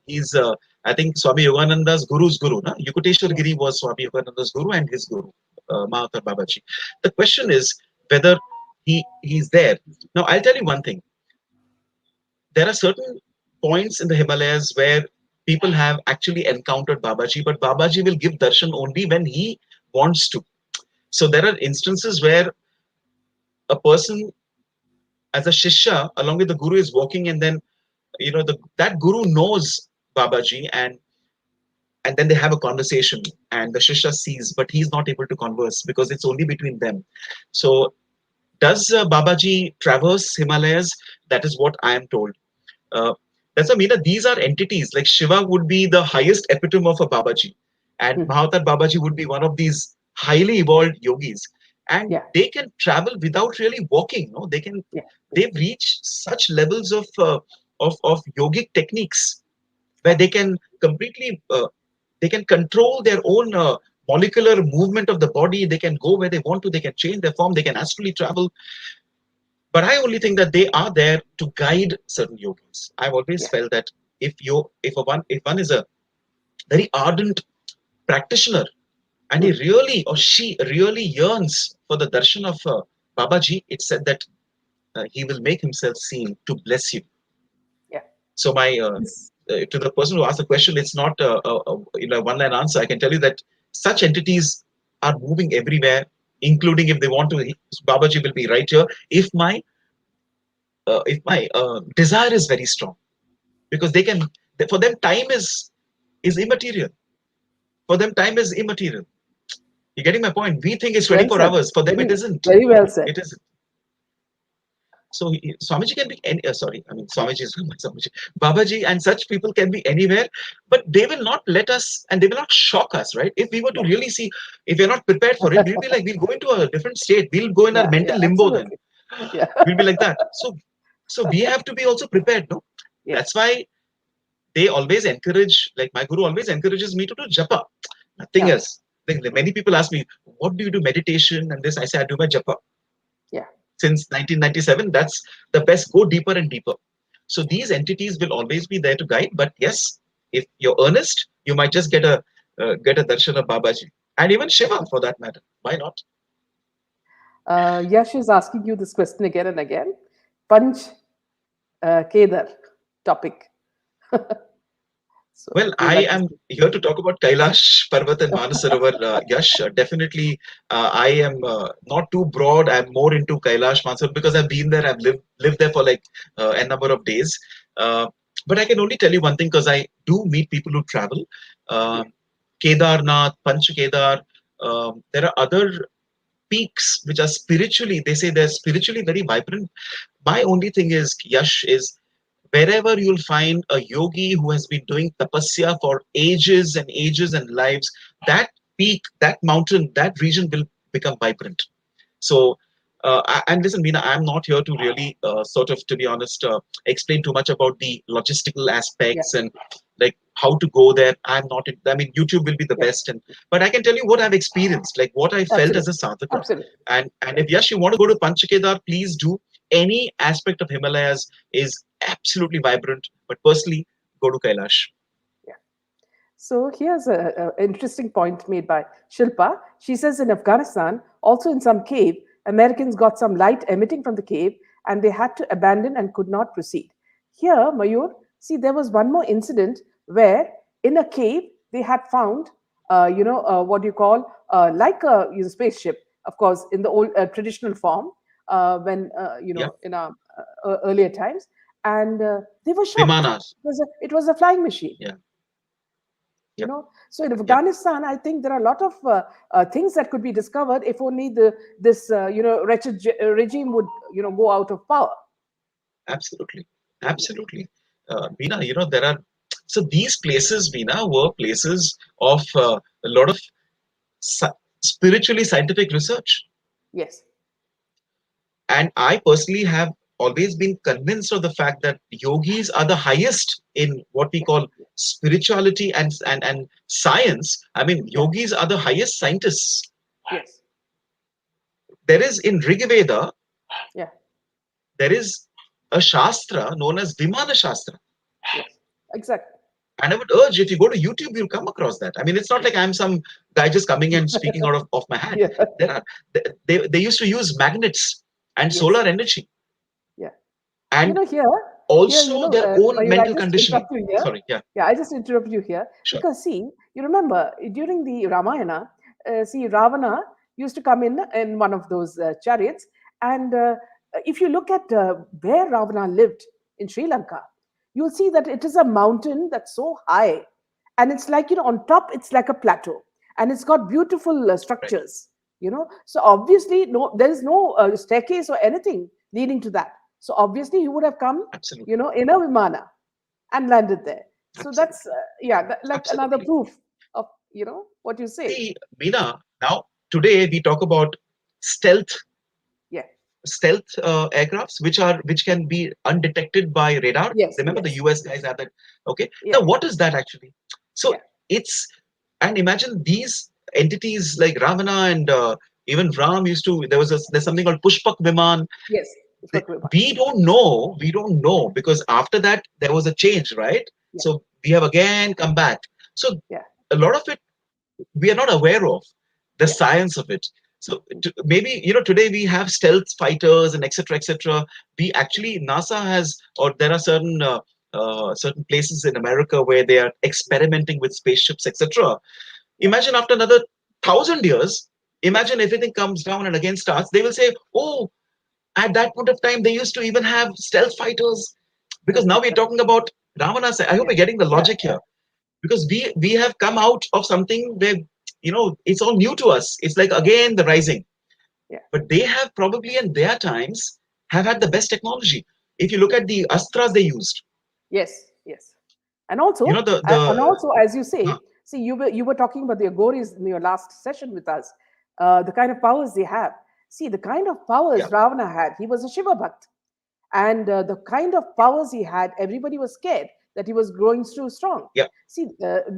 he's, I think, Swami Yogananda's guru's guru. Na? Yukuteshwar Giri yes, was Swami Yogananda's guru and his guru, Mahathir Babaji. The question is whether he's there. Now, I'll tell you one thing. There are certain points in the Himalayas where people have actually encountered Babaji, but Babaji will give darshan only when he wants to. So there are instances where a person as a shishya along with the guru is walking, and then that guru knows Babaji, and then they have a conversation, and the shishya sees, but he's not able to converse because it's only between them. So does Babaji traverse Himalayas? That is what I am told. Uh, that's what I mean. These are entities. Like Shiva would be the highest epitome of a Babaji, and mhm, Mahatar Babaji would be one of these highly evolved yogis, and yeah, they can travel without really walking. No, they can. yeah, yeah, They've reached such levels of yogic techniques where yeah, they can completely they can control their own molecular movement of the body. They can go where they want to. They can change their form. They can astrally travel. But I only think that they are there to guide certain yogis. I've always yeah, felt that if one is a very ardent practitioner and he mm, really or she really yearns for the darshan of Babaji, it's said that he will make himself seen to bless you. yeah. So my This, to the person who asked the question, it's not a one line answer. I can tell you that such entities are moving everywhere, including if they want to. Babaji will be right here if my desire is very strong, because they can, for them time is immaterial. For them time is immaterial. You getting my point? We think it's well 24 said. hours. For them it Very, isn't. very well said. It is. So Swamiji can be any. Sorry, I mean Swamiji is not Swamiji. Babaji and such people can be anywhere, but they will not let us, and they will not shock us, right? If we were to Yeah, really see, if we're not prepared for it, we'll be like, we'll go into a different state. We'll go in our yeah, mental yeah, limbo then. absolutely. Yeah, We'll be like that. So we have to be also prepared, no? yeah, That's why they always encourage, like my guru always encourages me to do japa, nothing yeah, else. Like, many people ask me, what do you do meditation and this? I say, I do my japa yeah, since 1997. That's the best. Go deeper and deeper. So these entities will always be there to guide. But yes, if you're earnest, you might just get a darshan of Babaji and even Shiva for that matter. Why not? Yash is asking you this question again and again. Panch Kedar topic. Well, So do you I like to am speak? here to talk about Kailash, Parvat, and Manasarovar. Yash, definitely, I am not too broad. I'm more into Kailash, Manasarovar because I've been there. I've lived there for like a number of days. Uh, but I can only tell you one thing because I do meet people who travel. Yeah, Um Kedarnath, Panch Kedar. There are other peaks which are spiritually. They say they're spiritually very vibrant. My only thing is, Yash, is wherever you'll find a yogi who has been doing tapasya for ages and ages and lives, that peak, that mountain, that region will become vibrant. So, and listen, Meena, I'm not here to really sort of, to be honest, explain too much about the logistical yeah, aspects and like how to go there. I'm not, I mean, YouTube will be the yeah. best. But I can tell you what I've experienced, like what I felt as a Absolutely, sadhaka. absolutely. And Yeah, if yes, you want to go to Panchakedar, please do. Any aspect of Himalayas is absolutely vibrant. But personally, go to Kailash. yeah. So here's a interesting point made by Shilpa. She says in Afghanistan, also in some cave, Americans got some light emitting from the cave and they had to abandon and could not proceed. Here, Mayur, see, there was one more incident where in a cave they had found, what you call, like a spaceship, of course, in the old traditional form, when, Yeah, in our earlier times. And they were shocked. Vimanas. It was a flying machine. Yeah, you yep, know so in yep, Afghanistan, I think there are a lot of things that could be discovered if only this wretched regime would go out of power. absolutely, Yeah. absolutely. Meena, there are so these places, Meena, were places of a lot of sci- spiritually scientific research. Yes. And I personally have always been convinced of the fact that yogis are the highest in what we Yeah. call spirituality and science. I mean, Yeah. yogis are the highest scientists. Yes. There is in Rigveda, Yeah. there is a shastra known as Vimana Shastra. Yes. Exactly. And I would urge if you go to YouTube, you'll come across that. I mean, it's not like I'm some guy just coming and speaking out of my hat. Yeah. There are they used to use magnets and solar Yes. energy Yeah. and Here, also their own Mayur, I mental just conditioning. interrupt you here. Sorry, yeah, Yeah, I just interrupt you here sure. because see, you remember during the Ramayana, see, Ravana used to come in one of those chariots, and if you look at where Ravana lived in Sri Lanka, you'll see that it is a mountain that's so high, and it's like on top, it's like a plateau, and it's got beautiful Right, structures. So obviously, no, there is no staircase or anything leading to that. So obviously, he would have come, absolutely, in a Vimana and landed there. So absolutely, that's like another absolutely. proof of what you say. See, Meena, now today we talk about stealth Yeah. aircrafts which can be undetected by radar. Yes. Remember the Yes. US guys have that. Okay, now Yeah. what is that actually? So Yeah. it's and imagine these entities like Ravana and even Ram used to. There's something called Pushpak Viman. Yes. Utkal. We don't know because after that there was a change, right? Yeah. So we have again come back. So Yeah. a lot of it we are not aware of the Yeah. science of it. So maybe today we have stealth fighters and etc. We actually NASA has or there are certain places in America where they are experimenting with spaceships etc. Yeah. Imagine after another 1,000 years, Yes. imagine everything comes down and again starts. They will say, oh, at that point of time they used to even have stealth fighters because now we're talking about Ravana. I hope Yeah. you're getting the Yeah. logic Yeah. here because we have come out of something where it's all new to us. It's like Yeah. again the rising, Yeah. but they have probably in their times have had the best technology. If you look at the astras they used, Yes. Yes. And also, the as you huh? say, see, you were talking about the Aghoris in your last session with us. The kind of powers they have. See, the kind of powers Yeah, Ravana had. He was a Shiva Bhakt. And the kind of powers he had, everybody was scared that he was growing too strong. yeah, See,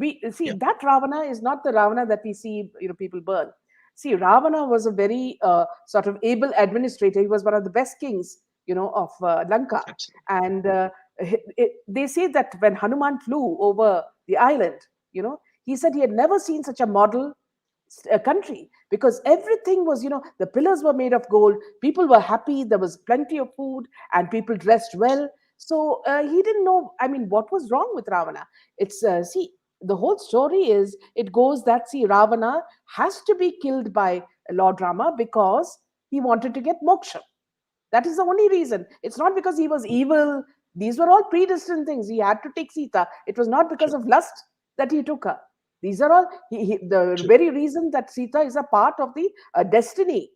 we see yeah, that Ravana is not the Ravana that we see, people burn. See, Ravana was a very sort of able administrator. He was one of the best kings, of Lanka. absolutely, And they say that when Hanuman flew over the island, he said he had never seen such a model country because everything was, the pillars were made of gold. People were happy. There was plenty of food and people dressed well. So he didn't know, I mean, what was wrong with Ravana. It's, see, the whole story is, it goes that, see, Ravana has to be killed by Lord Rama because he wanted to get moksha. That is the only reason. It's not because he was evil. These were all predestined things. He had to take Sita. It was not because True, of lust that he took her. These are all, the true, very reason that Sita is a part of the destiny.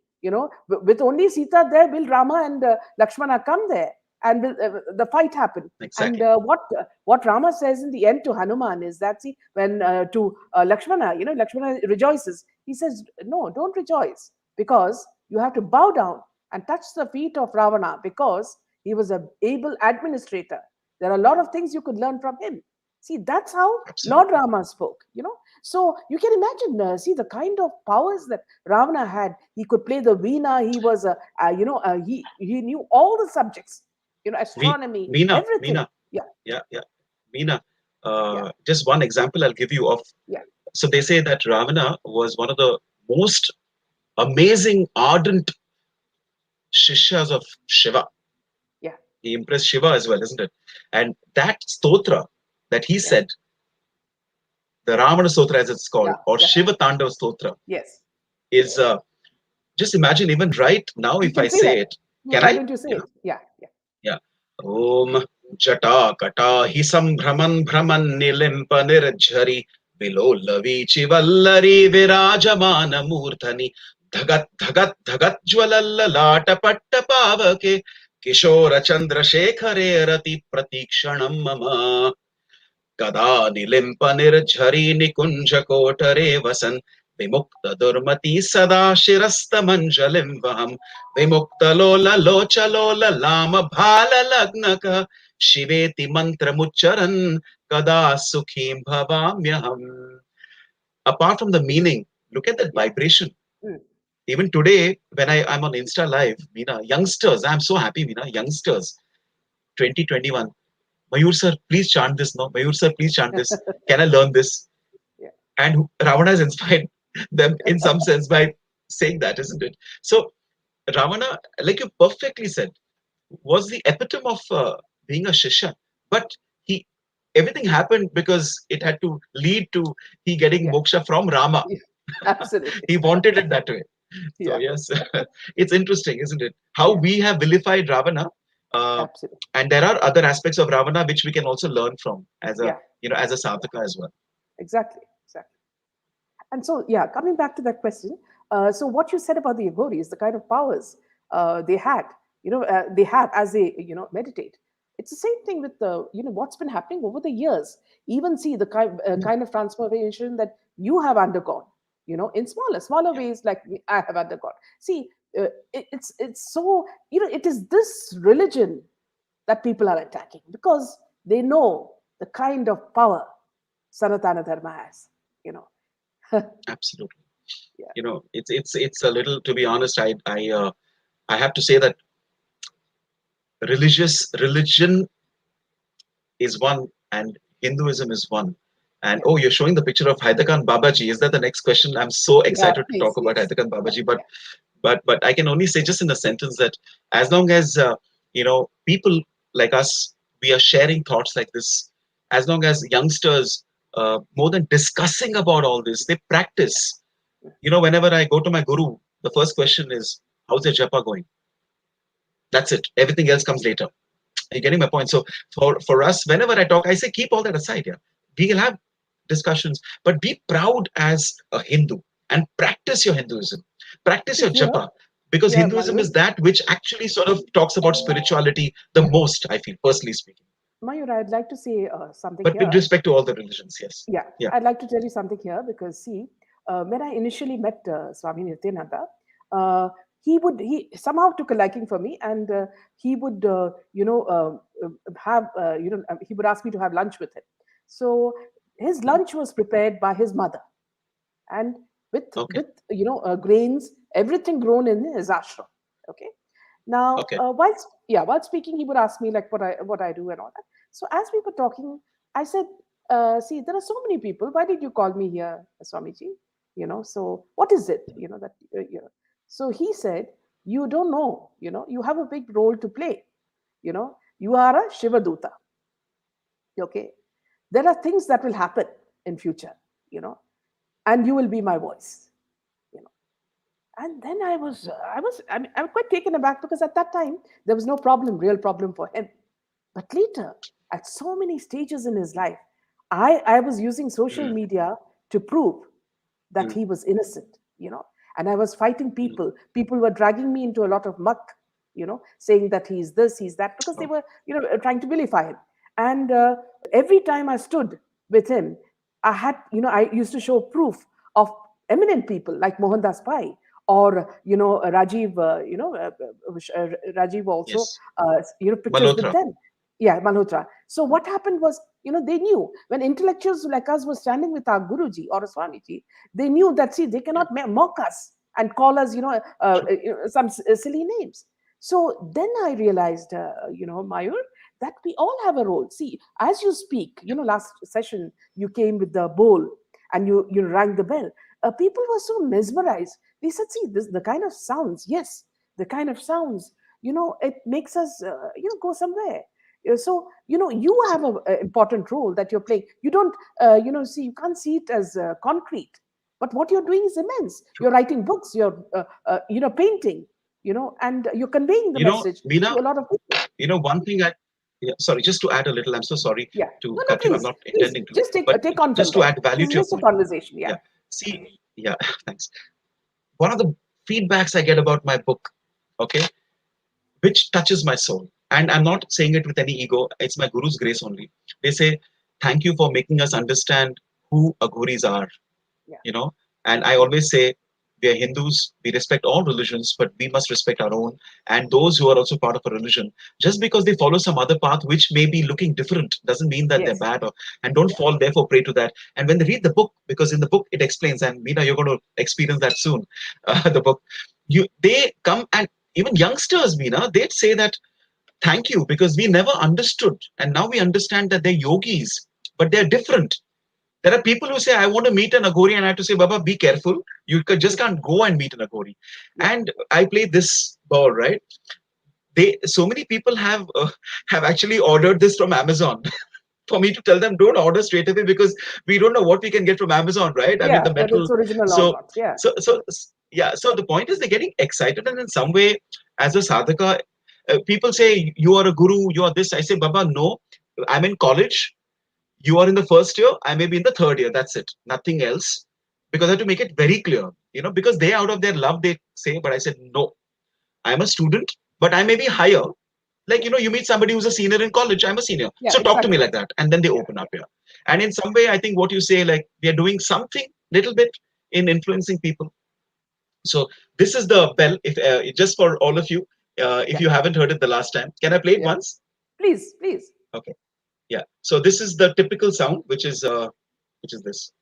With only Sita there, will Rama and Lakshmana come there, and will, the fight happen. And exactly. what Rama says in the end to Hanuman is that, see, when to Lakshmana, Lakshmana rejoices. He says, no, don't rejoice, because you have to bow down and touch the feet of Ravana, because he was an able administrator. There are a lot of things you could learn from him. See, that's how Lord Absolutely. Rama spoke. So you can imagine, see, the kind of powers that Ravana had. He could play the veena. He was he knew all the subjects, We, astronomy, Meena, everything. Meena, Yeah, yeah, yeah, Meena. yeah, Just one example I'll give you of. yeah, So they say that Ravana was one of the most amazing, ardent shishyas of Shiva. yeah, He impressed Shiva as well, isn't it? And that stotra that he yeah, said, the Ravana Stotra as it's called, yeah, or yeah. Shiva Tandav Stotra, Yes, is just imagine even right now you if I can say say that. it. Can Why I? don't you say Yeah, it? Yeah, yeah, yeah. Om Jata Kata Hi Sambhraman Brahman Nilimpa Nirjhari Vilollavichi Vallari Virajamana Murthani Dhagat Dhagat Dhagat Jwalallalata Patta Pavake Kishora Chandra Shekhare Rati Pratikshanam Mama कदा निलिम्पनिर्झरी निकुञ्जकोटरे वसन् विमुक्तदुर्मती सदा शिरस्तमञ्जलिं वहम् विमुक्तलोललोचलोललामभाललग्नक शिवेति मन्त्रमुच्चरन् कदा सुखीं भवाम्यहम्. Apart from the meaning, look at that yeah. vibration. Mm. Even today, when I'm on Insta Live, Meena, youngsters, I'm so happy, Meena, youngsters, 2021. Mayur sir, please chant this. No, Mayur sir, please chant this. Can I learn this? Yeah, And Ravana has inspired them in some sense by saying that, isn't it? So Ravana, like you perfectly said, was the epitome of being a shishya. But he, everything happened because it had to lead to he getting yeah, moksha from Rama. yeah. Absolutely. He wanted it that way. So Yeah, yes, it's interesting, isn't it? How yeah, we have vilified Ravana, uh, absolutely. and there are other aspects of Ravana which we can also learn from as a Yeah, as a sadhaka as well. exactly, exactly. And so, yeah, coming back to that question, so what you said about the Aghoris, the kind of powers they had, they have as they, meditate. It's the same thing with the, what's been happening over the years. Even see the Yeah, kind of transformation that you have undergone, in smaller yeah, ways, like I have undergone. See, it's so, it is this religion that people are attacking, because they know the kind of power Sanatana Dharma has, you know. absolutely. Yeah, It's a little, to be honest, I have to say that religion is one and Hinduism is one. And yeah, oh, you're showing the picture of Hyderkhan Babaji. Is that the next question? I'm so yeah. excited to Please, talk about yes, Hyderkhan yeah, Babaji, yeah, but I can only say just in a sentence that as long as people like us, we are sharing thoughts like this. As long as youngsters, more than discussing about all this, they yeah, practice. yeah. Whenever I go to my guru, the first question is, "How's your japa going?" That's it. Everything else comes later. Are you getting my point? So for us, whenever I talk, I say keep all that aside. Yeah, we will have discussions, but be proud as a Hindu and practice your Hinduism, practice See your here, japa, because here, Hinduism Mayur, is that which actually sort of talks about spirituality the most. I feel personally speaking, Mayur, I'd like to say something but with here. respect to all the religions, yes, Yeah, yeah, I'd like to tell you something here, because see, when I initially met Swami Nityananda, he somehow took a liking for me, and he would have he would ask me to have lunch with him. So his mhm, lunch was prepared by his mother, and okay, with grains, everything grown in his ashram. Okay. Now, okay, while speaking, he would ask me like what I do and all that. So as we were talking, I said, "See, there are so many people. Why did you call me here, Swamiji? So what is it? That So he said, "You don't know. You have a big role to play. you are a Shivaduta. Okay, there are things that will happen in future, and you will be my voice. You know, and then I was quite taken aback because at that time there was no problem, real problem for him. But later, at so many stages in his life, I was using social mm, media to prove that mm, he was innocent. And I was fighting mm. people. People were dragging me into a lot of muck, saying that he's this, he's that, because they Oh, were, trying to vilify him. And every time I stood with him, I used to show proof of eminent people like Mohandas Pai or Rajiv, Rajiv also, yes. pictures with Malhotra. them. Yeah, Malhotra. So what happened was, they knew when intellectuals like us were standing with our Guruji or a Swamiji, they knew that, see, they Yeah, cannot mock us and call us, true. some silly names. So then I realized, Mayur, that we all have a role. See, as you speak, Yeah, last session you came with the bowl and you rang the bell. People were so mesmerized. They said, see, this the kind of sounds. Yes, the kind of sounds. It makes us, go somewhere. So you have see, a important role that you're playing. You don't, see, you can't see it as concrete, but what you're doing is immense. true. You're writing books. You're, painting. And you're conveying the message to Meena, a lot of people. one thing yeah, sorry, just to add a little, I'm so sorry Yeah. to No, no, cut you. I'm please, not please, intending to, just take but take on from just to there. add value This to is your just a point. conversation. Yeah. Yeah. See, yeah, thanks. One of the feedbacks I get about my book, okay, which touches my soul. And I'm not saying it with any ego, it's my Guru's grace only. They say, thank you for making us understand who Aghoris are, Yeah. you know. And I always say, we are Hindus, we respect all religions, but we must respect our own and those who are also part of a religion. Just because they follow some other path which may be looking different doesn't mean that they're Yes. bad, and don't Yeah. fall therefore prey to that. And when they read the book, because in the book it explains, and Meena, you're going to experience that soon, the book, they come and even youngsters, Meena, they'd say that thank you because we never understood, and now we understand that they're yogis, but they're different. There are people who say, I want to meet an Aghori, and I have to say, Baba, be careful. You just Mm. can't go and meet an Aghori. Yeah. And I play this ball, right? So many people have actually ordered this from Amazon for me to tell them don't order straight away because we don't know what we can get from Amazon, right? I mean Yeah. the Whether metal. it's original or So not. Yeah. yeah. So the point is they're getting excited, and in some way, as a sadhaka, people say you are a guru, you are this. I say, Baba, no, I'm in college. You are in the first year, I may be in the third year. That's it. Nothing else. Because I have to make it very clear, because they out of their love, they say, but I said, no, I'm a student, but I may be higher. Like, Yeah. you meet somebody who's a senior in college, I'm a senior. Yeah. So talk to me Exactly. like that. And then they Yeah. open up here. And in some way, I think what you say, like, we are doing something little bit in influencing people. So this is the bell, if just for all of you, if Yeah. you haven't heard it the last time. Can I play it Yeah. once? Please, please. Okay. Yeah. So this is the typical sound, which is this.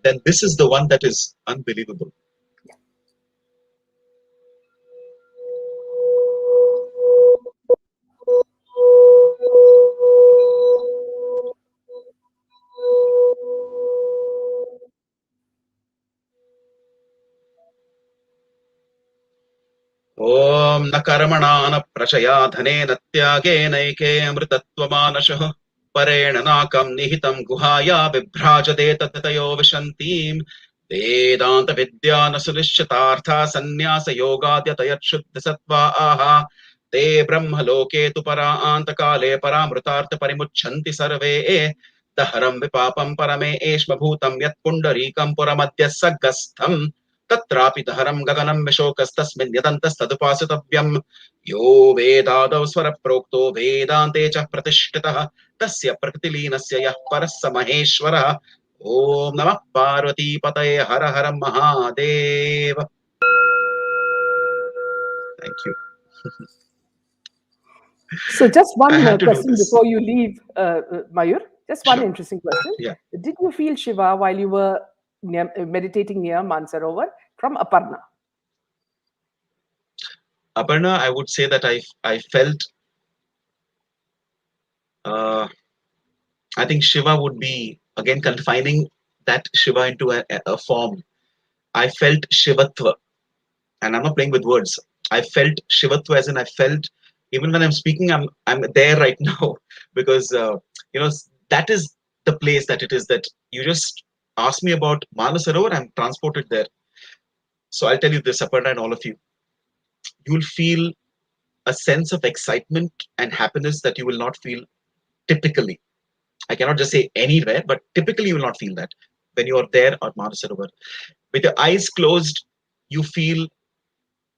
Then this is the one that is unbelievable. ॐ न कर्मणा न प्रशया धनेन त्यागेनैके अमृतत्वमानशः परेण नाकं निहितं गुहाया विभ्राजते ततयो विशन्तीं वेदान्तविद्या न सुनिश्चितार्था सन्न्यासयोगाद्यतयच्छुद्धसत्त्वा आहा ते ब्रह्मलोके तु परान्तकाले परामृतार्थपरिमुच्छन्ति सर्वे दहरं विपापं परमे एष्मभूतं यत्पुण्डरीकं पुरमद्य सगस्थम् तत्रापि दहरं गगनं विशोकस्तस्मिन् यदन्तस्तदुपासितव्यम् यो वेदादौ स्वरप्रोक्तो वेदान्ते च प्रतिष्ठितः तस्य प्रकृतिलीनस्य यः परः स महेश्वरः ॐ नमः पार्वतीपतये हर हर Mahadev. Thank you. So, just I one had to do question this. before you leave, Mayur. Just one Sure. interesting question. Yeah. Did you feel Shiva while you were meditating near Manasarovar from Aparna? Aparna, I would say that I felt I think Shiva would be again confining that Shiva into a form. I felt Shivatva, and I'm not playing with words. I felt Shivatva as in I felt even when I'm speaking, I'm there right now because that is the place that it is that you just ask me about Manasarovar, I'm transported there. So I'll tell you this, Aparna and all of you, you'll feel a sense of excitement and happiness that you will not feel typically. I cannot just say anywhere, but typically you will not feel that when you are there at Manasarovar. With your eyes closed, you feel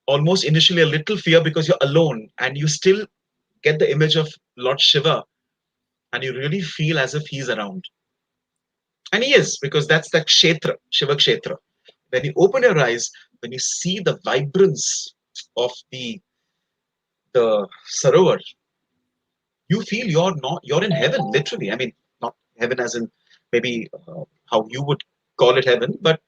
almost initially a little fear because you're alone and you still get the image of Lord Shiva and you really feel as if he's around. And he is because that's the Kshetra, Shiva Kshetra. When you open your eyes, when you see the vibrance of the Sarovar, you feel you're in heaven literally. I mean, not heaven as in maybe how you would call it heaven, but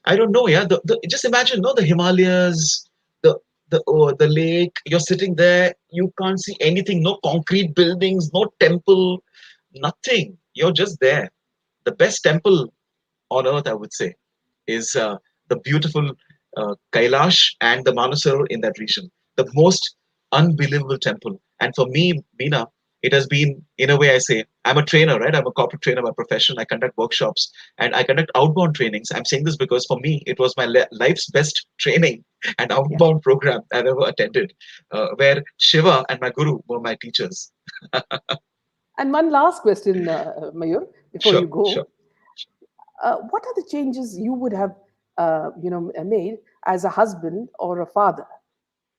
I don't know. Yeah, just imagine, no, the Himalayas, the the lake. You're sitting there. You can't see anything. No concrete buildings. No temple. Nothing. You're just there. The best temple on earth, I would say, is the beautiful Kailash and the Manasarovar in that region. The most unbelievable temple. And for me, Meena, it has been, in a way, I say, I'm a trainer, right? I'm a corporate trainer by profession. I conduct workshops and I conduct outbound trainings. I'm saying this because for me, it was my life's best training and Yeah. outbound program I've ever attended, where Shiva and my guru were my teachers. And one last question, Mayur, before you Sure, sure. go. What are the changes you would have, made as a husband or a father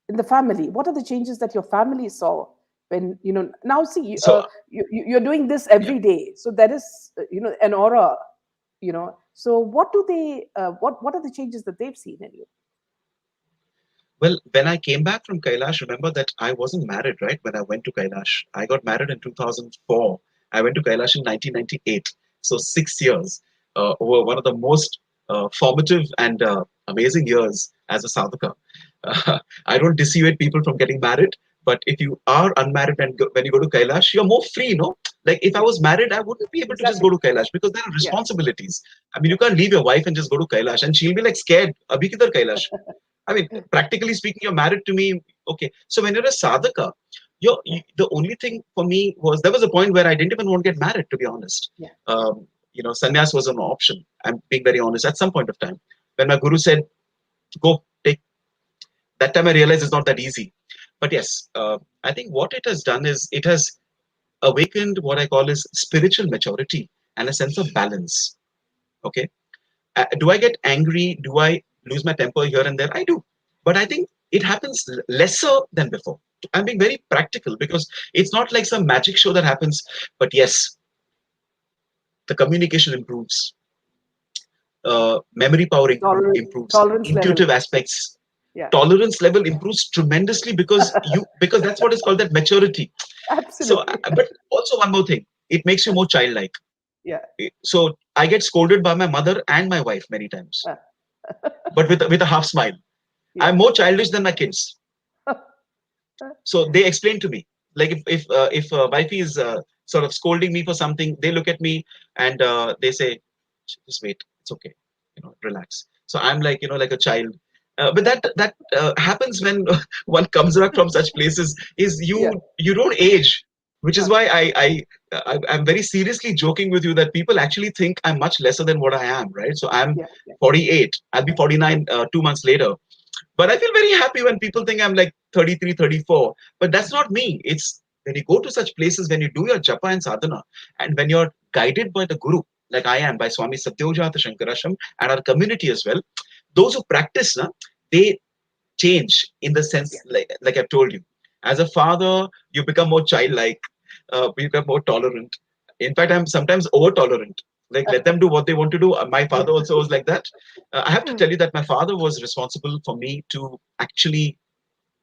in the family? What are the changes that your family saw when now see So, you're doing this yeah. every day, so there is an aura, so what do they what are the changes that they've seen in you? Well, when I came back from Kailash, remember that I wasn't married, right? When I went to Kailash, I got married in 2004. I went to Kailash in 1998. So 6 years were one of the most formative and amazing years as a sadhaka. I don't dissuade people from getting married, but if you are unmarried and when you go to Kailash, you're more free, no? Like if I Yeah, was married, I wouldn't be able to just go exactly. to Kailash because there are Yeah, responsibilities. I mean, yeah, you can't leave your wife and just go to Kailash, and she'll be like scared. Abhi kidhar Kailash? I mean, practically speaking, you're married to me. Okay. So when you're a sadhaka, yeah, the only thing for me was there was a point where I didn't even want to get married, to be honest. yeah, Sannyas was an option. I'm being very honest. At some point of time, when my guru said, go, take, that time I realized it's not that easy. But yes, I think what it has done is it has awakened what I call is spiritual maturity and a sense of balance. Okay. Do I get angry? Do I lose my temper here and there? I do. But I think it happens lesser than before. I'm being very practical because it's not like some magic show that happens. But yes, the communication improves, memory power improves, tolerance level. intuitive aspects, Yeah, tolerance level improves tremendously because that's what is called that maturity. So, absolutely. but also one more thing, it makes you more childlike. Yeah, So I get scolded by my mother and my wife many times, uh, but with a half smile. yeah. I'm more childish than my kids. So they explain to me, like if wifey is sort of scolding me for something, they look at me and they say, just wait, it's okay, relax. So I'm like, like a child. But that happens when one comes back from such places. Is Yeah, you don't age, which is uh, why I'm very seriously joking with you that people actually think I'm much lesser than what I am, right? So I'm yeah, yeah, 48. I'll be 49 2 months later, but I feel very happy when people think I'm like 33, 34. But that's not me. It's when you go to such places, when you do your japa and sadhana, and when you're guided by the guru, like I am, by Swami Satyojata Shankarasham and our community as well, those who practice, they change in the yeah, sense, like I've told you. As a father, you become more childlike, you become more tolerant. In fact, I'm sometimes over tolerant. Like, let them do what they want to do. My yeah, father also was like that. I have to tell you that my father was responsible for me to actually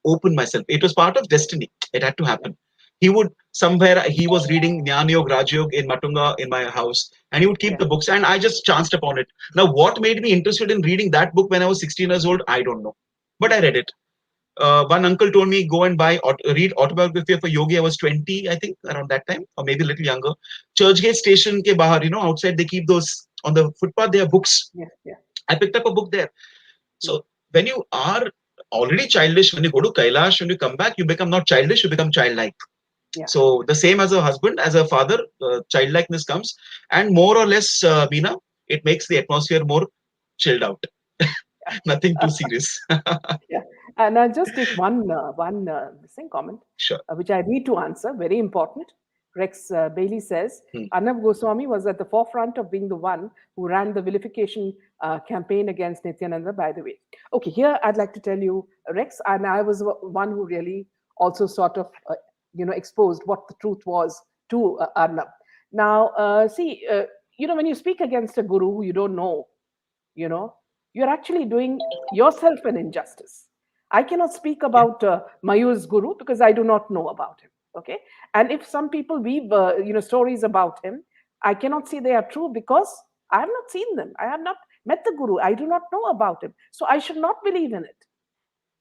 open myself. It was part of destiny. It had to yeah, happen. He was reading Jnana Yoga, Raj Yoga in Matunga in my house, and he would keep yeah, the books, and I just chanced upon it. Now, what made me interested in reading that book when I was 16 years old, I don't know, but I read it. One uncle told me go and read autobiography of a yogi. I was 20, I think, around that time, or maybe a little younger. Churchgate station ke bahar, outside they keep those on the footpath. There are books. Yeah, yeah. I picked up a book there. Hmm. So when you are already childish, when you go to Kailash, when you come back, you become not childish, you become childlike. Yeah. So the same as a husband, as a father, childlikeness comes, and more or less, Meena, it makes the atmosphere more chilled out. Nothing too serious. Yeah, and I'll just take one missing comment, Sure. which I need to answer. Very important. Rex Bailey says Hmm. Arnab Goswami was at the forefront of being the one who ran the vilification campaign against Nityananda. By the way, okay, here I'd like to tell you, Rex, and I was one who really also sort of exposed what the truth was to Arnab. Now, see, when you speak against a guru who you don't know, you know you're actually doing yourself an injustice. I cannot speak Yeah. about Mayur's guru because I do not know about him. Okay, and if some people weave stories about him, I cannot say they are true because I have not seen them. I have not met the guru. I do not know about him, so I should not believe in it.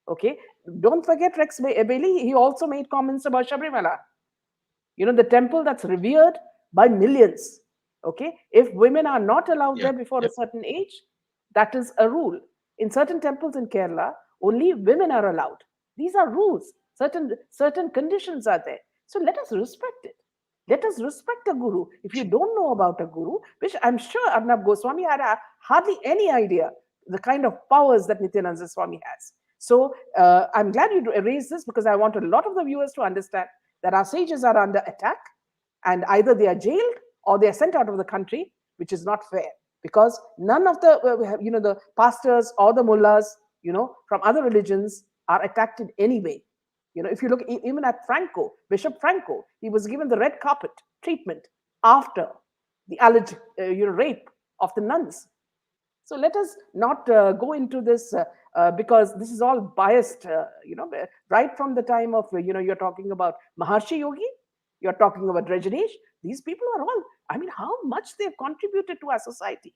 Okay, don't forget Rex Bailey. He also made comments about Shabrimala, the temple that's revered by millions. Okay, if women are not allowed Yeah. there before a Yeah. certain age, that is a rule. In certain temples in Kerala, only women are allowed. These are rules. Certain conditions are there, so let us respect it. Let us respect a guru. If you don't know about a guru, which I'm sure Arnab Goswami had hardly any idea the kind of powers that Nityananda Swami has. So I'm glad you raised this because I want a lot of the viewers to understand that our sages are under attack, and either they are jailed or they are sent out of the country, which is not fair because none of the pastors or the mullahs from other religions are attacked in any way. If you look even at Bishop Franco, he was given the red carpet treatment after the alleged rape of the nuns. So let us not go into this because this is all biased, right from the time of, you're talking about Maharshi Yogi, you're talking about Rajneesh. These people are all, I mean, how much they've contributed to our society.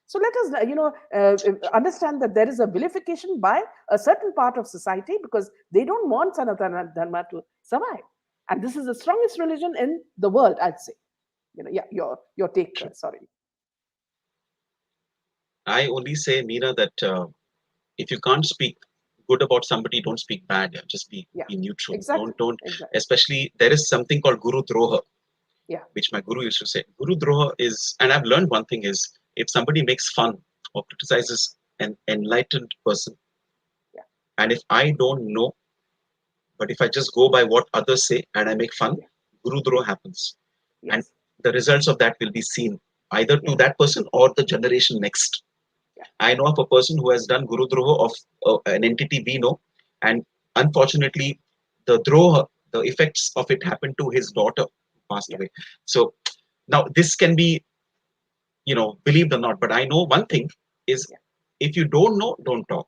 So let us understand that there is a vilification by a certain part of society because they don't want Sanatana Dharma to survive. And this is the strongest religion in the world, I'd say. Yeah, your take, True. sorry. I only say, Meena, that if you can't speak good about somebody, don't speak bad. Yeah. Just Yeah, be neutral. exactly, Don't. exactly. Especially there is something called Guru Droha, Yeah, which my guru used to say. Guru Droha is, and I've learned one thing is, if somebody makes fun or yeah, criticizes an enlightened person, yeah, and if I don't know, but if I just go by what others say and I make fun, yeah, Guru Droha happens, and yes, the results of that will be seen either yeah, to that person or the generation next. yeah, I know of a person who has done Guru Droha of an entity we know, and unfortunately, the Droha, the effects of it happened to his daughter, who passed yeah, away. So now this can be, believed or not, but I know one thing is, yeah, if you don't know, don't talk.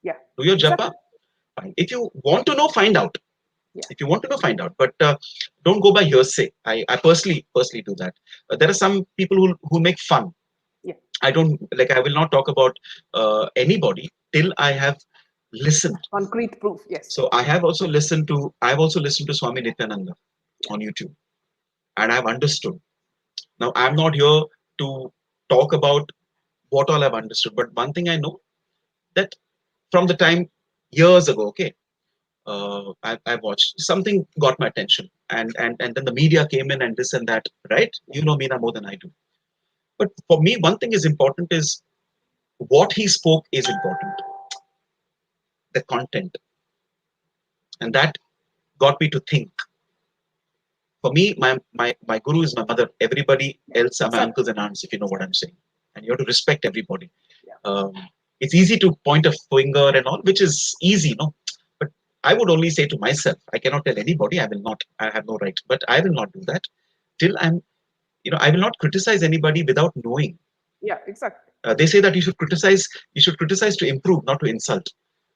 yeah, Do your japa, exactly. fine. If you want to know, find out. Yeah, If you want to know, find out, but don't go by hearsay. I personally do that. There are some people who make fun. yeah, I don't like. I will not talk about anybody till I have listened. concrete proof. Yes, So I have also listened to. I have also listened to Swami Nityananda yeah, on YouTube, and I have understood. Now I'm not here to talk about what all I've understood, but one thing I know, that from the time years ago, okay, I watched something, got my attention, and then the media came in and this and that, right? yeah, You know Meena more than I do. But for me, one thing is important is what he spoke is important, the content, and that got me to think. For me, my guru is my mother. Everybody yeah, else are my exactly. uncles and aunts, if you know what I'm saying. And you have to respect everybody. Yeah, Um, it's easy to point a finger and all, which is easy, no? But I would only say to myself, I cannot tell anybody, I will not, I have no right, but I will not do that till I will not criticize anybody without knowing. yeah, exactly. They say that you should criticize to improve, not to insult.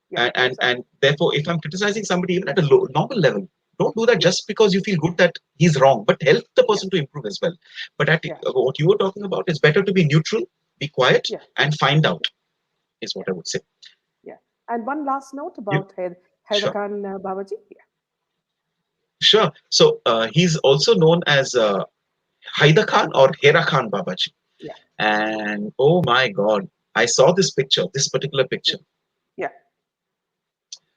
Yeah, And exactly. therefore, if I'm criticizing somebody even at a normal level, don't do that Yeah, just because you feel good that he's wrong, but help the yeah, person to improve as well. But yeah, what you were talking about is better to be neutral, be quiet, yeah, and find out, yeah, is yeah. what I would say. Yeah. And one last note You about Haider sure? Khan Babaji. Yeah, Sure. So he's also known as Haida Khan or Hera Khan Babaji. yeah, And oh my God, I saw this picture, this particular yeah, picture. yeah,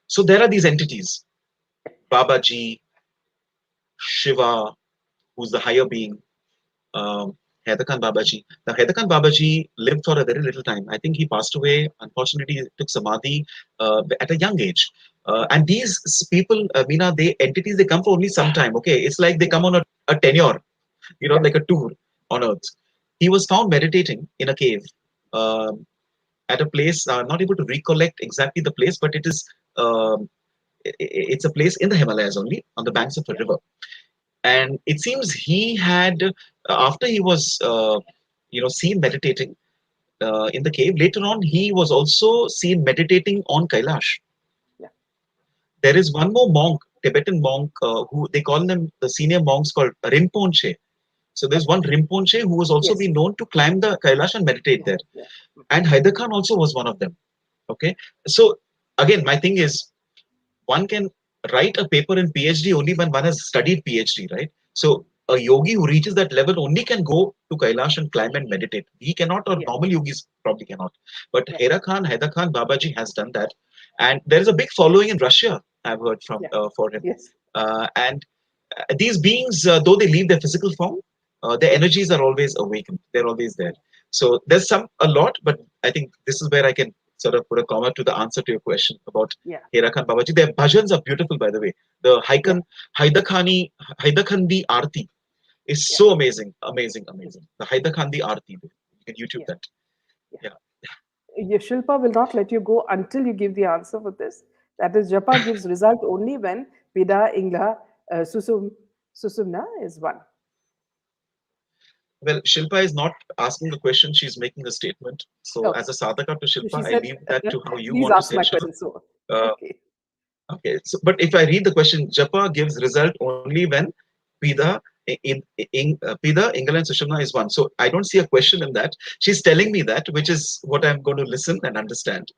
So there are these entities, Babaji, Shiva, who's the higher being, Haider Khan Babaji. Now, Haider Khan Babaji lived for a very little time. I think he passed away. Unfortunately, he took samadhi at a young age. And these people, Meena, they entities, they come for only some time. Okay, it's like they yeah, come on a tenure, yeah, like a tour on Earth. He was found meditating in a cave um at a place. Not able to recollect exactly the place, but it is. It's a place in the Himalayas only, on the banks of a yeah, river. And it seems he had, after he was, seen meditating in the cave. Later on, he was also seen meditating on Kailash. yeah, There is one more monk, Tibetan monk, who they call them the senior monks called Rinpoche. So there's okay. one Rinpoche who was also Yes, been known to climb the Kailash and meditate yeah, there. yeah, And Haider Khan also was one of them. Okay. So again, my thing is, one can write a paper in PhD only when one has studied PhD, right? So a yogi who reaches that level only can go to Kailash and climb and meditate. He cannot, or yeah, normal yogis probably cannot. But yeah, Haider Khan Babaji has done that, and there is a big following in Russia. I've heard from yeah, for him, yes, and these beings, though they leave their physical form, their energies are always awakened. They're always there. So there's a lot, but I think this is where I can sort of put a comma to the answer to your question about yeah, Hera Khan Babaji. Their bhajans are beautiful, by the way. The yeah, Haidakhandi Aarti is yeah, so amazing, amazing, amazing. The Haidakhandi Aarti. You can YouTube yeah, that. yeah. Yeah. Shilpa will not let you go until you give the answer for this. That is, Japa gives result only when Pida, Ingla, Susumna is one. Well, Shilpa is not asking the question, she's making a statement. So, Okay. as a sadhaka to So she Shilpa, I said, leave that to how you please want to ask say it, my Shilpa. question. So, Uh, okay. Okay, so, but if I read the question, Japa gives result only when Pida Pida, Ingala, and Sushumna is one. So I don't see a question in that. She's telling me that, which is what I'm going to listen and understand.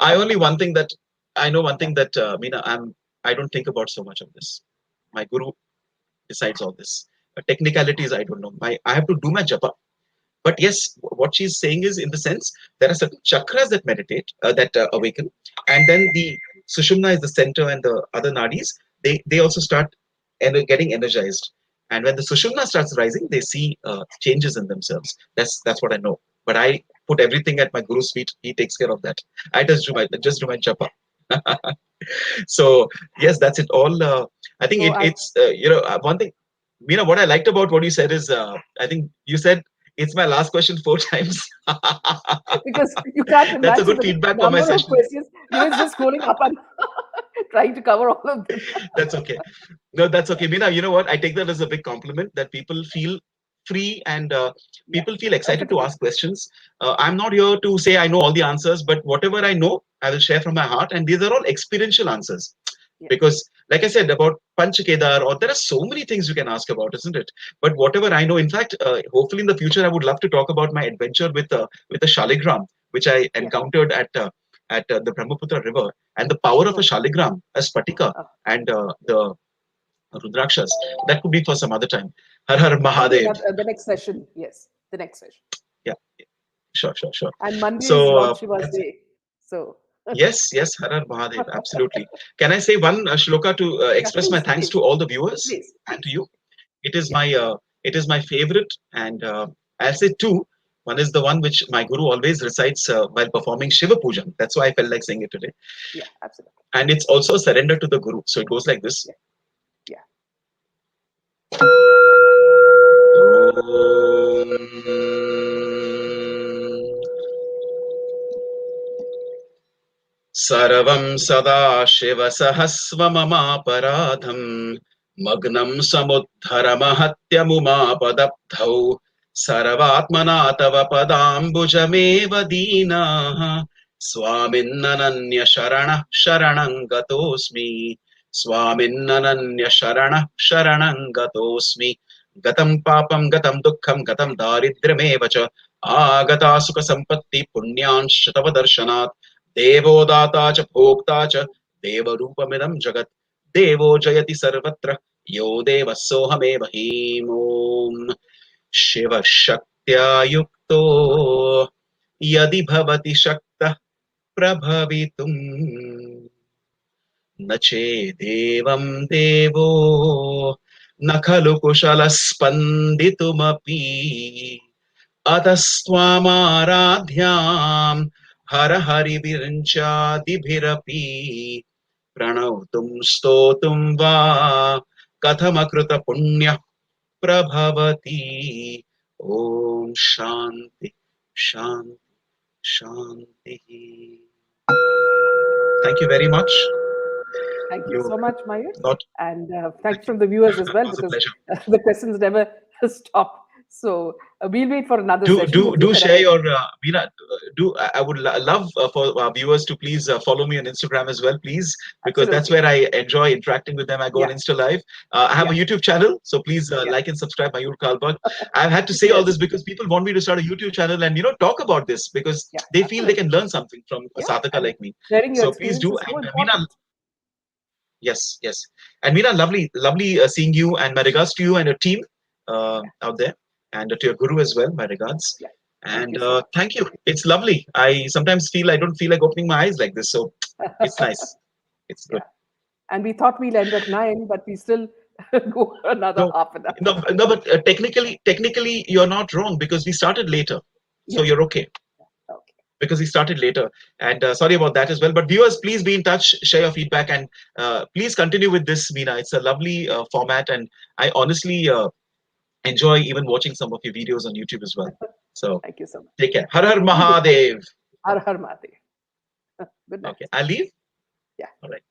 I only one thing that I know one Yeah, thing that Meena, I don't think about so much of this. My guru decides all this. Technicalities I don't know. I have to do my japa. But yes, what she's saying is, in the sense, there are certain chakras that meditate, that yeah, awaken, and then yeah, the sushumna is the center, and the other nadis, they also start getting energized. And when the sushumna starts rising, they see changes in themselves. That's what I know. But I put everything at my guru's feet. He takes care of that. I just do my japa. So yes, that's it. All I think so it's one thing. Meena, what I liked about what you said is, I think you said it's my last question four times. because you can't That's a imagine good the feedback for my number of session. questions. It's just scrolling up and trying to cover all of them. That's okay. No, that's Yeah, okay. Meena, you know what? I take that as a big compliment that people feel free, and yeah, people feel excited to comfortable. ask questions. I'm not here to say I know all the answers, but whatever I know, I will share from my heart. And these are all experiential answers. Yeah, Because, like I said, about Panch Kedar, or there are so many things you can ask about, isn't it? But whatever I know, in fact, hopefully in the future, I would love to talk about my adventure with the Shaligram, which I yeah. encountered at the Brahmaputra River, and the power of a Oh, Shaligram, a Spatika, oh. and the Rudrakshas. That could be for some other time. Har Har That will be Mahadev. another, the next session. Yes, the next session. Yeah, sure, sure, sure. And Monday is So Lord Shiva's that's it. day. So, Yes, Har Har Mahadev. Absolutely. Can I say one shloka to yeah, express my please, thanks please, to all the viewers please, and to please. you? It is Yeah, my favorite, and I'll say two. One is the one which my guru always recites while performing Shiva Pujan. That's why I felt like saying it today. yeah, absolutely. And it's also a surrender to the guru. So it goes like this. Yeah, yeah. सर्वं सदा शिवसहस्वममापराधम् मग्नं समुद्धरमहत्यमुमापदब्धौ सर्वात्मना तव पदाम्बुजमेव दीनाः स्वामिन्ननन्यशरणः शरणं गतोऽस्मि स्वामिन्ननन्यशरणः शरणं गतोऽस्मि गतं पापं गतं दुःखं गतं दारिद्र्यमेव च आगता सुखसम्पत्ति पुण्यांश तव दर्शनात् देवो दाता च भोक्ता च देवरूपमिदं जगत् देवो जयति सर्वत्र यो देवः सोऽहमेव हीम् ॐ शिवशक्त्या युक्तो यदि भवति शक्तः प्रभवितुम् न चेदेवं देवो न खलु कुशलः स्पन्दितुमपि अतस्त्वामाराध्यां हर हरिविरिञ्चादिभिरपि प्रणौतुं स्तोतुं वा कथमकृत पुण्यः प्रभवति ॐ शान्ति शान्ति शान्तिः. Thank you very much. Thank you You so much, Mayur. got And thanks from the viewers as it well, was a because pleasure. the questions never stop. So we'll wait for another do session do with you do share whenever. your Meena, do I would love for viewers to please follow me on Instagram as well, please, because that's Absolutely. where I enjoy interacting with them. I go on Yeah, Insta Live. I have a yeah, YouTube channel, so please yeah. like and subscribe. Mayur Kalbag. I've had to say all Yes, this because people want me to start a YouTube channel and talk about this because yeah, they feel they can absolutely. learn something from a Yeah. sadhaka And like me. sharing your So please experience do. is so And Meena, important. yes, yes. And Meena, lovely seeing you, and my regards to you and your team Yeah, out there, and to your guru as well, my regards. yeah. Thank And you so thank you. It's lovely. I sometimes feel I don't feel like opening my eyes like this, so it's much. nice. It's good. Yeah. And we thought we'll end at 9, but we still go another No, half an hour. no, but technically, you're not wrong because we started later, so Yes. you're okay Okay. because we started later. And sorry about that as well. But viewers, please be in touch, share your feedback, and please continue with this, Meena. It's a lovely format, and I honestly enjoy even watching some of your videos on YouTube as well. So Thank you so much. take care. Yeah. Har Har We'll do that. Mahadev. Har Har Mahadev. Good night. Okay, I leave. Yeah. All right.